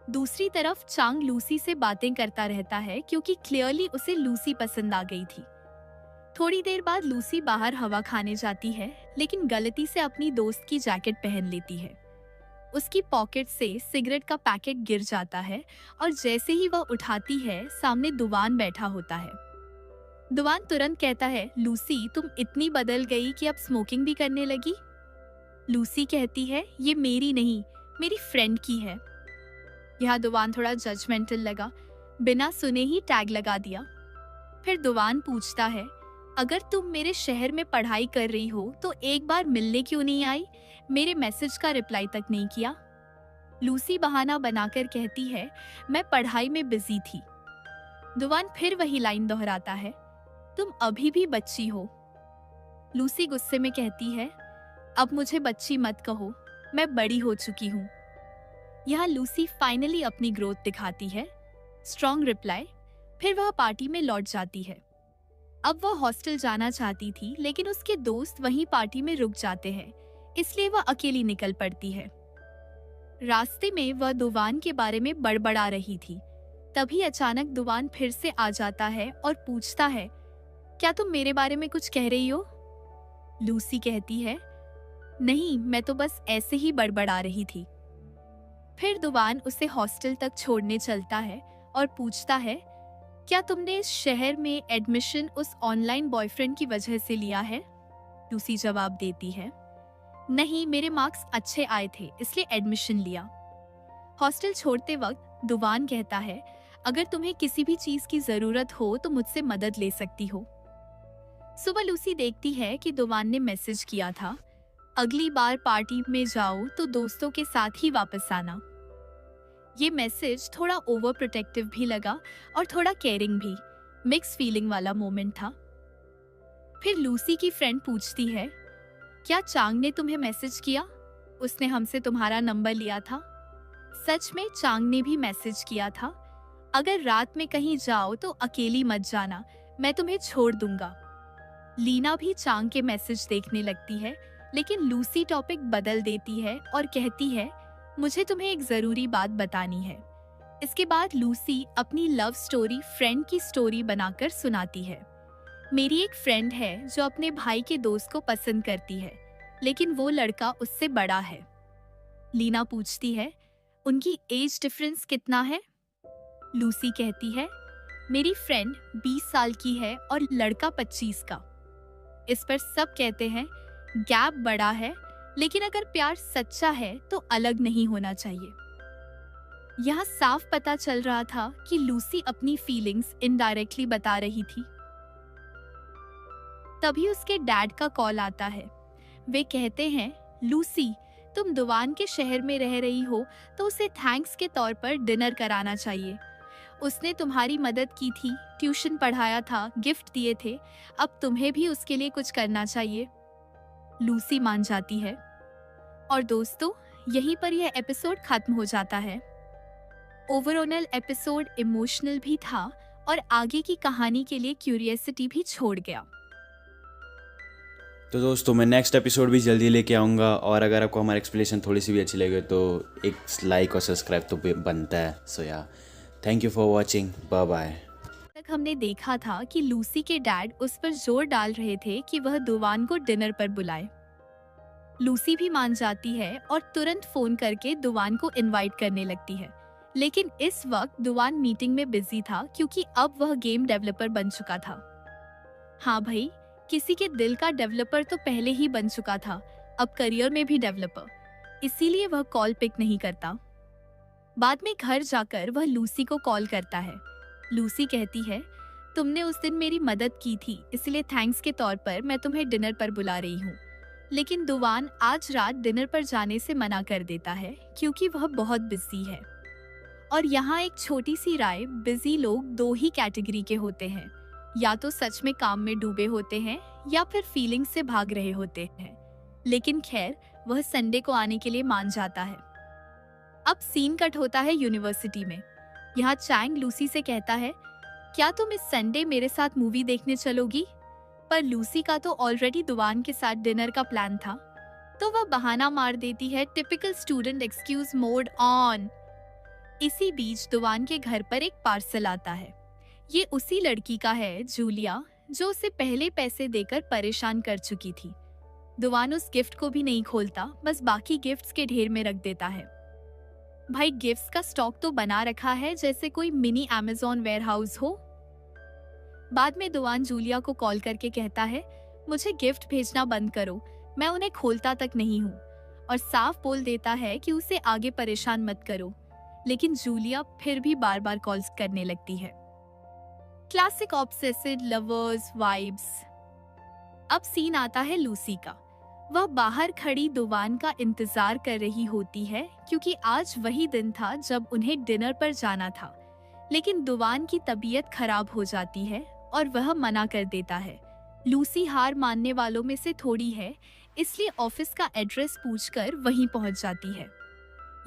दूसरी तरफ चांग लूसी से बातें करता रहता है, क्योंकि क्लियरली उसे लूसी पसंद आ गई थी। थोड़ी देर बाद लूसी बाहर हवा खाने जाती है, लेकिन गलती से अपनी दोस्त की जैकेट पहन लेती है। उसकी पॉकेट से सिगरेट का पैकेट गिर जाता है और जैसे ही वह उठाती है, सामने दुवान बैठा होता है। दुवान तुरंत कहता है, लूसी तुम इतनी बदल गई कि अब स्मोकिंग भी करने लगी। लूसी कहती है, ये मेरी नहीं, मेरी फ्रेंड की है। यह दुवान थोड़ा जजमेंटल लगा, बिना सुने ही टैग लगा दिया। फिर दुवान पूछता है, अगर तुम मेरे शहर में पढ़ाई कर रही हो तो एक बार मिलने क्यों नहीं आई? मेरे मैसेज का रिप्लाई तक नहीं किया। लूसी बहाना बनाकर कहती है, मैं पढ़ाई में बिजी थी। दुवान फिर वही लाइन दोहराता है, तुम अभी भी बच्ची हो। लूसी गुस्से में कहती है, अब मुझे बच्ची मत कहो, मैं बड़ी हो चुकी हूँ। यहाँ लूसी फाइनली अपनी ग्रोथ दिखाती है। Strong reply. फिर वह पार्टी में लौट जाती है। अब वह हॉस्टल जाना चाहती थी, लेकिन उसके दोस्त वहीं पार्टी में रुक जाते हैं, इसलिए वह अकेली निकल पड़ती है। रास्ते में वह दुवान के बारे में बड़बड़ा रही थी। तभी अचानक दुवान फिर से आ जाता है और पूछता है, क्या तुम मेरे बारे में कुछ कह रही हो? लूसी कहती है, नहीं, मैं तो बस ऐसे ही बड़बड़ा रही थी। फिर दुवान उसे हॉस्टल तक छोड़ने चलता है और पूछता है, क्या तुमने इस शहर में एडमिशन उस ऑनलाइन बॉयफ्रेंड की वजह से लिया है? लूसी जवाब देती है, नहीं, मेरे मार्क्स अच्छे आए थे इसलिए एडमिशन लिया। हॉस्टल छोड़ते वक्त दुवान कहता है, अगर तुम्हें किसी भी चीज की जरूरत हो तो मुझसे मदद ले सकती हो। सुबह लूसी देखती है कि दुवान ने मैसेज किया था, अगली बार पार्टी में जाओ तो दोस्तों के साथ ही वापस आना। ये मैसेज थोड़ा ओवर प्रोटेक्टिव भी लगा और थोड़ा केयरिंग भी, मिक्स फीलिंग वाला मोमेंट था। फिर लूसी की फ्रेंड पूछती है, क्या चांग ने तुम्हें मैसेज किया? उसने हमसे तुम्हारा नंबर लिया था। सच में चांग ने भी मैसेज किया था, अगर रात में कहीं जाओ तो अकेली मत जाना, मैं तुम्हें छोड़ दूंगा। लीना भी चांग के मैसेज देखने लगती है, लेकिन लूसी टॉपिक बदल देती है और कहती है, मुझे तुम्हें एक जरूरी बात बतानी है। इसके बाद लूसी अपनी लव स्टोरी फ्रेंड की स्टोरी बनाकर सुनाती है। मेरी एक फ्रेंड है जो अपने भाई के दोस्त को पसंद करती है, लेकिन वो लड़का उससे बड़ा है। लीना पूछती है, उनकी एज डिफरेंस कितना है? लूसी कहती है, मेरी फ्रेंड 20 साल की है और लड़का 25 का। इस पर सब कहते हैं, गैप बड़ा है, लेकिन अगर प्यार सच्चा है तो अलग नहीं होना चाहिए। यह साफ पता चल रहा था कि लूसी अपनी फीलिंग्स इनडायरेक्टली बता रही थी। तभी उसके डैड का कॉल आता है। वे कहते हैं, लूसी, तुम दुवान के शहर में रह रही हो तो उसे थैंक्स के तौर पर डिनर कराना चाहिए। उसने तुम्हारी मदद की थी, ट्यूशन पढ़ाया था, गिफ्ट दिए थे, अब तुम्हें भी उसके लिए कुछ करना चाहिए। लूसी मान जाती है। और दोस्तों, यहीं पर यह एपिसोड खत्म हो जाता है। ओवरऑल एपिसोड इमोशनल भी था और आगे की कहानी के लिए क्यूरियोसिटी भी छोड़ गया। तो दोस्तों, मैं नेक्स्ट एपिसोड भी जल्दी लेके आऊँगा, और अगर आपको हमारी एक्सप्लेनेशन थोड़ी सी भी अच्छी लगे तो एक लाइक और सब्सक्राइब तो बनता है। So yeah, thank you for watching, bye bye. तक हमने देखा था कि लूसी के डैड उस पर जोर डाल रहे थे कि वह दुवान को डिनर पर बुलाए। लूसी भी मान जाती है और तुरंत फोन करके दुवान को इनवाइट करने लगती है, लेकिन इस वक्त दुवान मीटिंग में बिजी था क्योंकि अब वह गेम डेवलपर बन चुका था। हाँ भाई, किसी के दिल का डेवलपर तो पहले ही बन चुका था, अब करियर में भी डेवलपर, इसीलिए वह कॉल पिक नहीं करता। बाद में घर जाकर वह लूसी को कॉल करता है। लूसी कहती है, तुमने उस दिन मेरी मदद की थी, इसलिए थैंक्स के तौर पर मैं तुम्हें डिनर पर बुला रही हूँ। लेकिन दुवान आज रात डिनर पर जाने से मना कर देता है क्योंकि वह बहुत बिजी है। और यहाँ एक छोटी सी राय, बिजी लोग दो ही कैटेगरी के होते हैं, या तो सच में काम में डूबे होते हैं या फिर फीलिंग से भाग रहे होते हैं। लेकिन खैर, वह संडे को आने के लिए मान जाता है। अब सीन कट होता है यूनिवर्सिटी में। यहाँ चैंग लूसी से कहता है, क्या तुम इस संडे मेरे साथ मूवी देखने चलोगी? पर लूसी का तो ऑलरेडी दुवान के साथ डिनर का प्लान था, तो वह बहाना मार देती है, typical student excuse mode on. इसी बीच दुवान के घर पर एक पार्सल आता है। ये उसी लड़की का है, जूलिया, जो उसे पहले पैसे देकर परेशान कर चुकी थी। दुवान उस गिफ्ट को भी नहीं खोलता, बस बाकी गिफ्ट्स के ढेर में रख देता है। भाई गिफ्ट्स का स्टॉक तो बना रखा है जैसे कोई मिनी अमेज़न वेयरहाउस हो। बाद में दुवान जूलिया को कॉल करके कहता है, मुझे गिफ्ट भेजना बंद करो, मैं उन्हें खोलता तक नहीं हूँ, और साफ बोल देता है कि उसे आगे परेशान मत करो। लेकिन जूलिया फिर भी बार बार कॉल्स करने लगती है। Classic obsessive lovers vibes. अब सीन आता है लूसी का। वह बाहर खड़ी दुवान का इंतजार कर रही होती है क्योंकि आज वही दिन था जब उन्हें डिनर पर जाना था। लेकिन दुवान की तबीयत खराब हो जाती है और वह मना कर देता है। लूसी हार मानने वालों में से थोड़ी है, इसलिए ऑफिस का एड्रेस पूछकर वहीं पहुंच जाती है।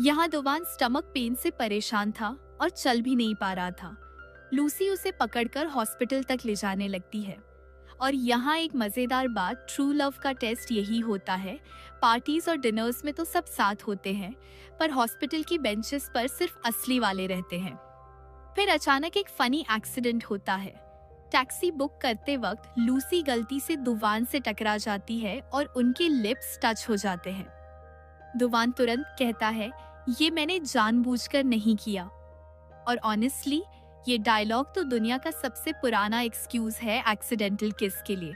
यहाँ दुवान स्टमक पेन से परेशान था और चल भी नहीं पा रहा था। लूसी उसे पकड़कर हॉस्पिटल तक ले जाने लगती है। और यहाँ एक मजेदार बात, ट्रू लव का टेस्ट यही होता है। पार्टीज और डिनर्स में तो सब साथ होते हैं, पर हॉस्पिटल की बेंचेस पर सिर्फ असली वाले रहते हैं। फिर अचानक एक फनी एक्सीडेंट होता है। टैक्सी बुक करते वक्त लूसी गलती से दुवान से टकरा जाती है और उनके लिप्स टच हो जाते हैं। दुवान तुरंत कहता है, ये मैंने जानबूझकर नहीं किया। और ऑनेस्टली ये डायलॉग तो दुनिया का सबसे पुराना एक्सक्यूज है एक्सीडेंटल किस के लिए।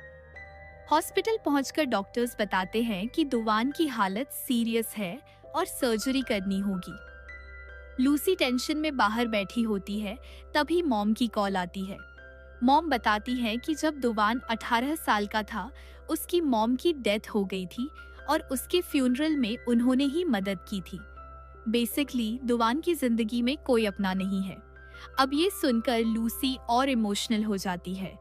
हॉस्पिटल पहुंचकर डॉक्टर्स बताते हैं कि दुवान की हालत सीरियस है और सर्जरी करनी होगी। लूसी टेंशन में बाहर बैठी होती है, तभी मॉम की कॉल आती है। मॉम बताती है कि जब दुवान 18 साल का था, उसकी मॉम की डेथ हो गई थी और उसके फ्यूनरल में उन्होंने ही मदद की थी। बेसिकली दुवान की जिंदगी में कोई अपना नहीं है। अब ये सुनकर लूसी और इमोशनल हो जाती है।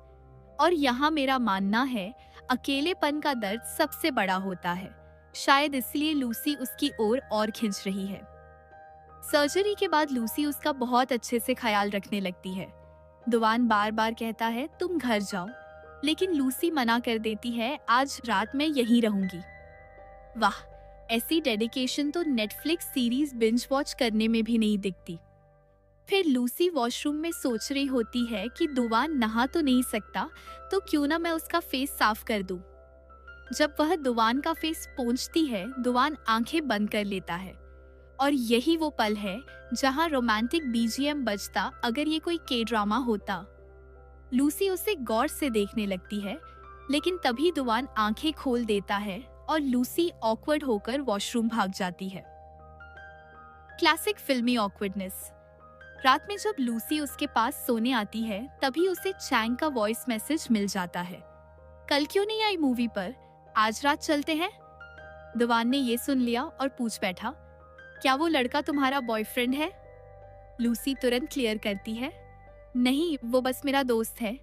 और यहाँ मेरा मानना है, अकेलेपन का दर्द सबसे बड़ा होता है। शायद इसलिए लूसी उसकी ओर और खिंच रही है। सर्जरी के बाद लूसी उसका बहुत अच्छे से ख्याल रखने लगती है। दुवान बार बार कहता है, तुम घर जाओ, लेकिन लूसी मना कर देती है, आज रात मैं यहीं रहूंगी। वाह, ऐसी डेडिकेशन तो नेटफ्लिक्स सीरीज बिंज वॉच करने में भी नहीं दिखती। फिर लूसी वॉशरूम में सोच रही होती है कि दुवान नहा तो नहीं सकता, तो क्यों ना मैं उसका फेस साफ कर दूं। जब वह दुवान का फेस पोंछती है, दुवान आंखें बंद कर लेता है। और यही वो पल है जहां रोमांटिक बीजीएम बजता अगर ये कोई के ड्रामा होता। लूसी उसे गौर से देखने लगती है, लेकिन तभी दुवान आंखें खोल देता है और लूसी ऑकवर्ड होकर वॉशरूम भाग जाती है। क्लासिक फिल्मी ऑकवर्डनेस। रात में जब लूसी उसके पास सोने आती है, तभी उसे चैंग का वॉइस मैसेज मिल जाता है। कल क्यों नहीं आई मूवी पर, आज रात चलते हैं। दुवान ने ये सुन लिया और पूछ बैठा, क्या वो लड़का तुम्हारा बॉयफ्रेंड है? लूसी तुरंत क्लियर करती है, नहीं, वो बस मेरा दोस्त है।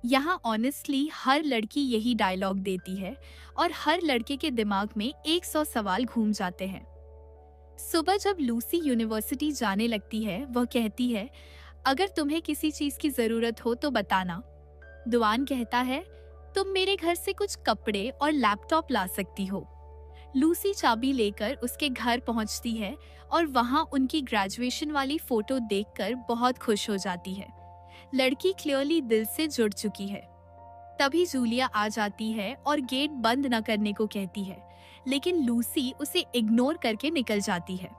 यहाँ ऑनेस्टली हर लड़की यही डायलॉग देती है और हर लड़के के दिमाग में 100 सवाल घूम जाते हैं। सुबह जब लूसी यूनिवर्सिटी जाने लगती है, वह कहती है, अगर तुम्हें किसी चीज की जरूरत हो तो बताना। दुवान कहता है, तुम मेरे घर से कुछ कपड़े और लैपटॉप ला सकती हो। लूसी चाबी लेकर उसके घर पहुंचती है और वहां उनकी ग्रेजुएशन वाली फोटो देखकर बहुत खुश हो जाती है। लड़की क्लियरली दिल से जुड़ चुकी है। तभी जूलिया आ जाती है और गेट बंद न करने को कहती है, लेकिन लूसी उसे इग्नोर करके निकल जाती है।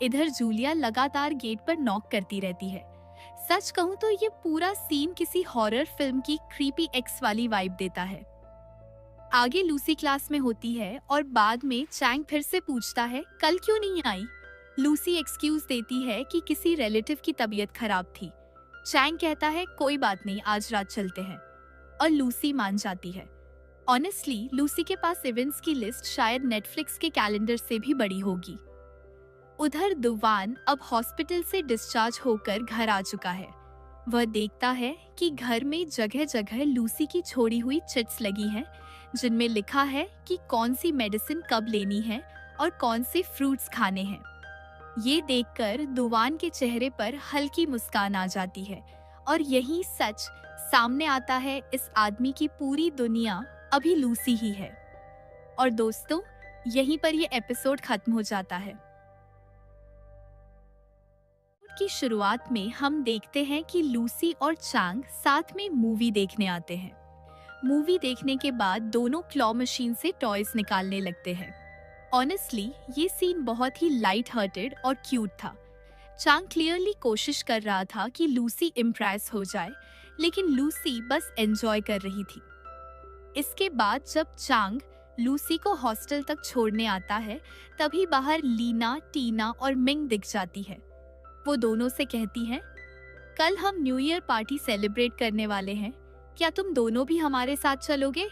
इधर जूलिया लगातार गेट पर नॉक करती रहती है। सच कहूं तो ये पूरा सीन किसी हॉरर फिल्म की क्रीपी एक्स वाली वाइब देता है। आगे लूसी क्लास में होती है और बाद में चैंग फिर से पूछता है, कल क्यों नहीं आई? लूसी एक्सक्यूज देती है कि किसी रिलेटिव की तबीयत खराब थी। चैंग कहता है, कोई बात नहीं, आज रात चलते हैं, और लूसी मान जाती है। ऑनेस्टली लूसी के पास इवेंट्स की लिस्ट शायद नेटफ्लिक्स के कैलेंडर से भी बड़ी होगी। उधर दुवान अब हॉस्पिटल से डिस्चार्ज होकर घर आ चुका है। वह देखता है कि घर में जगह जगह लूसी की छोड़ी हुई चिट्स लगी हैं, जिनमें लिखा है कि कौन सी मेडिसिन कब लेनी है और कौन से फ्रूट्स खाने हैं। ये देखकर दुवान के चेहरे पर हल्की मुस्कान आ जाती है और यही सच सामने आता है, इस आदमी की पूरी दुनिया अभी लूसी ही है। और दोस्तों, यहीं पर ये एपिसोड खत्म हो जाता है। की शुरुआत में हम देखते हैं कि लूसी और चांग साथ में मूवी देखने आते हैं। मूवी देखने के बाद दोनों क्लॉ मशीन से टॉयज निकालने लगते हैं। ऑनेस्टली ये सीन बहुत ही लाइट हार्टेड और क्यूट था। चांग क्लियरली कोशिश कर रहा था कि लूसी इम्प्रेस हो जाए, लेकिन लूसी बस एंजॉय कर रही थी। इसके बाद जब चांग लूसी को हॉस्टल तक छोड़ने आता है, तभी बाहर लीना, टीना और मिंग दिख जाती है। वो दोनों से कहती है, कल हम न्यू ईयर पार्टी सेलिब्रेट करने वाले हैं, क्या तुम दोनों भी हमारे साथ चलोगे?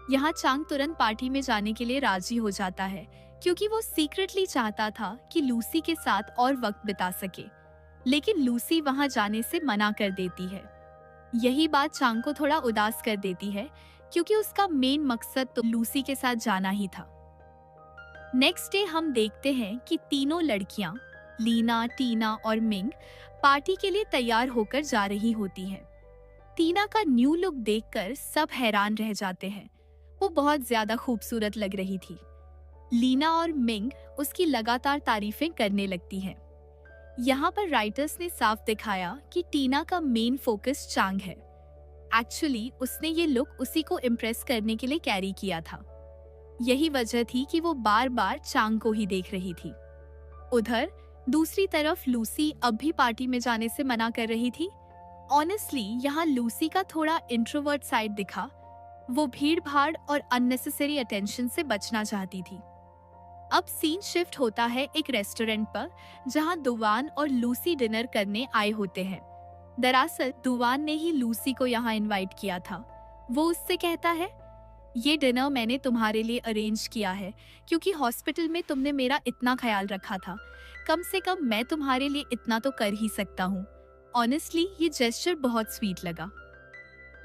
यहाँ चांग तुरंत पार्टी में जाने के लिए राजी हो जाता है, क्योंकि वो सीक्रेटली चाहता था कि लूसी के साथ और वक्त बिता सके, लेकिन लूसी वहाँ जाने से मना कर देती है। यही बात चांग को थोड़ा उदास कर देती है, क्योंकि उसका मेन मकसद तो लूसी के साथ जाना ही था। नेक्स्ट डे हम देखते हैं कि तीनों लड़कियां लीना, टीना और मिंग पार्टी के लिए तैयार होकर जा रही होती हैं। टीना का न्यू लुक देखकर सब हैरान रह जाते हैं। वो बहुत ज्यादा खूबसूरत लग रही थी। लीना और मिंग उसकी लगातार तारीफें करने लगती हैं। यहाँ पर राइटर्स ने साफ दिखाया कि टीना का मेन फोकस चांग है। एक्चुअली उसने ये लुक उसी को इम्प्रेस करने के लिए कैरी किया था। यही वजह थी कि वो बार बार चांग को ही देख रही थी। उधर दूसरी तरफ लूसी अब भी पार्टी में जाने से मना कर रही थी। ऑनेस्टली यहाँ लूसी का थोड़ा इंट्रोवर्ट साइड दिखा। वो भीड़ भाड़ और अननेसेसरी अटेंशन से बचना चाहती थी। अब सीन शिफ्ट होता है एक रेस्टोरेंट पर, जहाँ दुवान और लूसी डिनर करने आए होते हैं। दरअसल दुवान ने ही लूसी को यहाँ इनवाइट किया था। वो उससे कहता है, ये डिनर मैंने तुम्हारे लिए अरेंज किया है, क्योंकि हॉस्पिटल में तुमने मेरा इतना ख्याल रखा था। कम से कम मैं तुम्हारे लिए इतना तो कर ही सकता हूँ। ऑनेस्टली ये जेस्चर बहुत स्वीट लगा।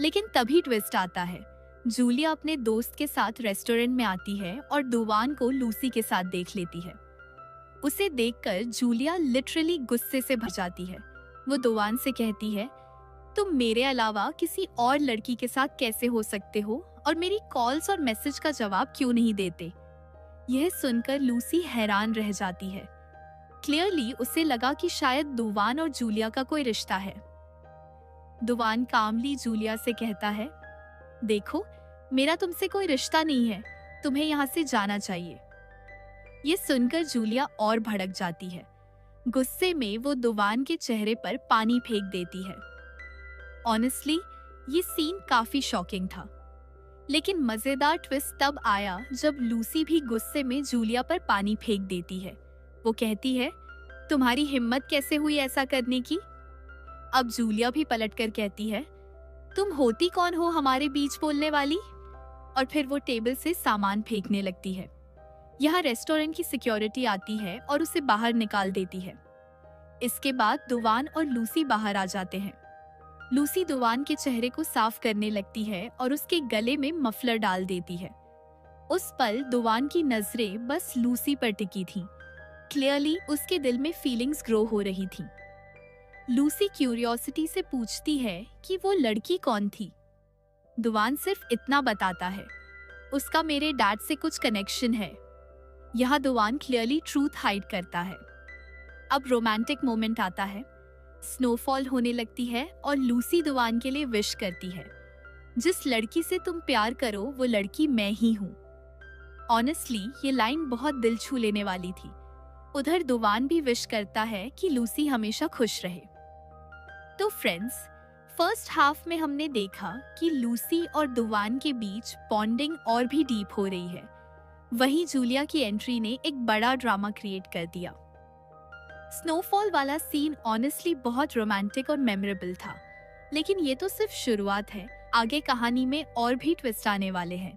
लेकिन तभी ट्विस्ट आता है। जूलिया अपने दोस्त के साथ रेस्टोरेंट में आती है और दुवान को लूसी के साथ देख लेती है। उसे देखकर जूलिया लिटरली गुस्से से भर जाती है। वो दुवान से कहती है, तुम मेरे अलावा किसी और लड़की के साथ कैसे हो सकते हो और मेरी कॉल्स और मैसेज का जवाब क्यों नहीं देते? यह सुनकर लूसी हैरान रह जाती है। क्लियरली उसे लगा कि शायद दुवान और जूलिया का कोई रिश्ता है। दुवान कामली जूलिया से कहता है, देखो मेरा तुमसे कोई रिश्ता नहीं है, तुम्हें यहाँ से जाना चाहिए। ये सुनकर जूलिया और भड़क जाती है। गुस्से में वो दुवान के चेहरे पर पानी फेंक देती है। ऑनेस्टली ये सीन काफी शॉकिंग था, लेकिन मजेदार ट्विस्ट तब आया जब लूसी भी गुस्से में जूलिया पर पानी फेंक देती है। वो कहती है, तुम्हारी हिम्मत कैसे हुई ऐसा करने की? अब जूलिया भी पलटकर कहती है, तुम होती कौन हो हमारे बीच बोलने वाली? और फिर वो टेबल से सामान फेंकने लगती है। यहाँ रेस्टोरेंट की सिक्योरिटी आती है और उसे बाहर निकाल देती है। इसके बाद दुवान और लूसी बाहर आ जाते हैं। लूसी दुवान के चेहरे को साफ करने लगती है और उसके गले में मफलर डाल देती है। उस पल दुवान की नजरें बस लूसी पर टिकी थीं। क्लियरली उसके दिल में फीलिंग्स ग्रो हो रही थीं। लूसी क्यूरियोसिटी से पूछती है कि वो लड़की कौन थी। दुवान सिर्फ इतना बताता है, उसका मेरे डैड से कुछ कनेक्शन है। यहाँ दुवान क्लियरली ट्रूथ हाइड करता है। अब रोमांटिक मोमेंट आता है। स्नोफॉल होने लगती है और लूसी दुवान के लिए विश करती है, जिस लड़की से तुम प्यार करो वो लड़की मैं ही हूँ। ऑनेस्टली ये लाइन बहुत दिल छू लेने वाली थी। उधर दुवान भी विश करता है कि लूसी हमेशा खुश रहे। तो फ्रेंड्स, फर्स्ट हाफ में हमने देखा कि लूसी और दुवान के बीच बॉन्डिंग और भी डीप हो रही है। वहीं जूलिया की एंट्री ने एक बड़ा ड्रामा क्रिएट कर दिया। स्नोफॉल वाला सीन ऑनेस्टली बहुत रोमांटिक और मेमोरेबल था, लेकिन ये तो सिर्फ शुरुआत है। आगे कहानी में और भी ट्विस्ट आने वाले हैं।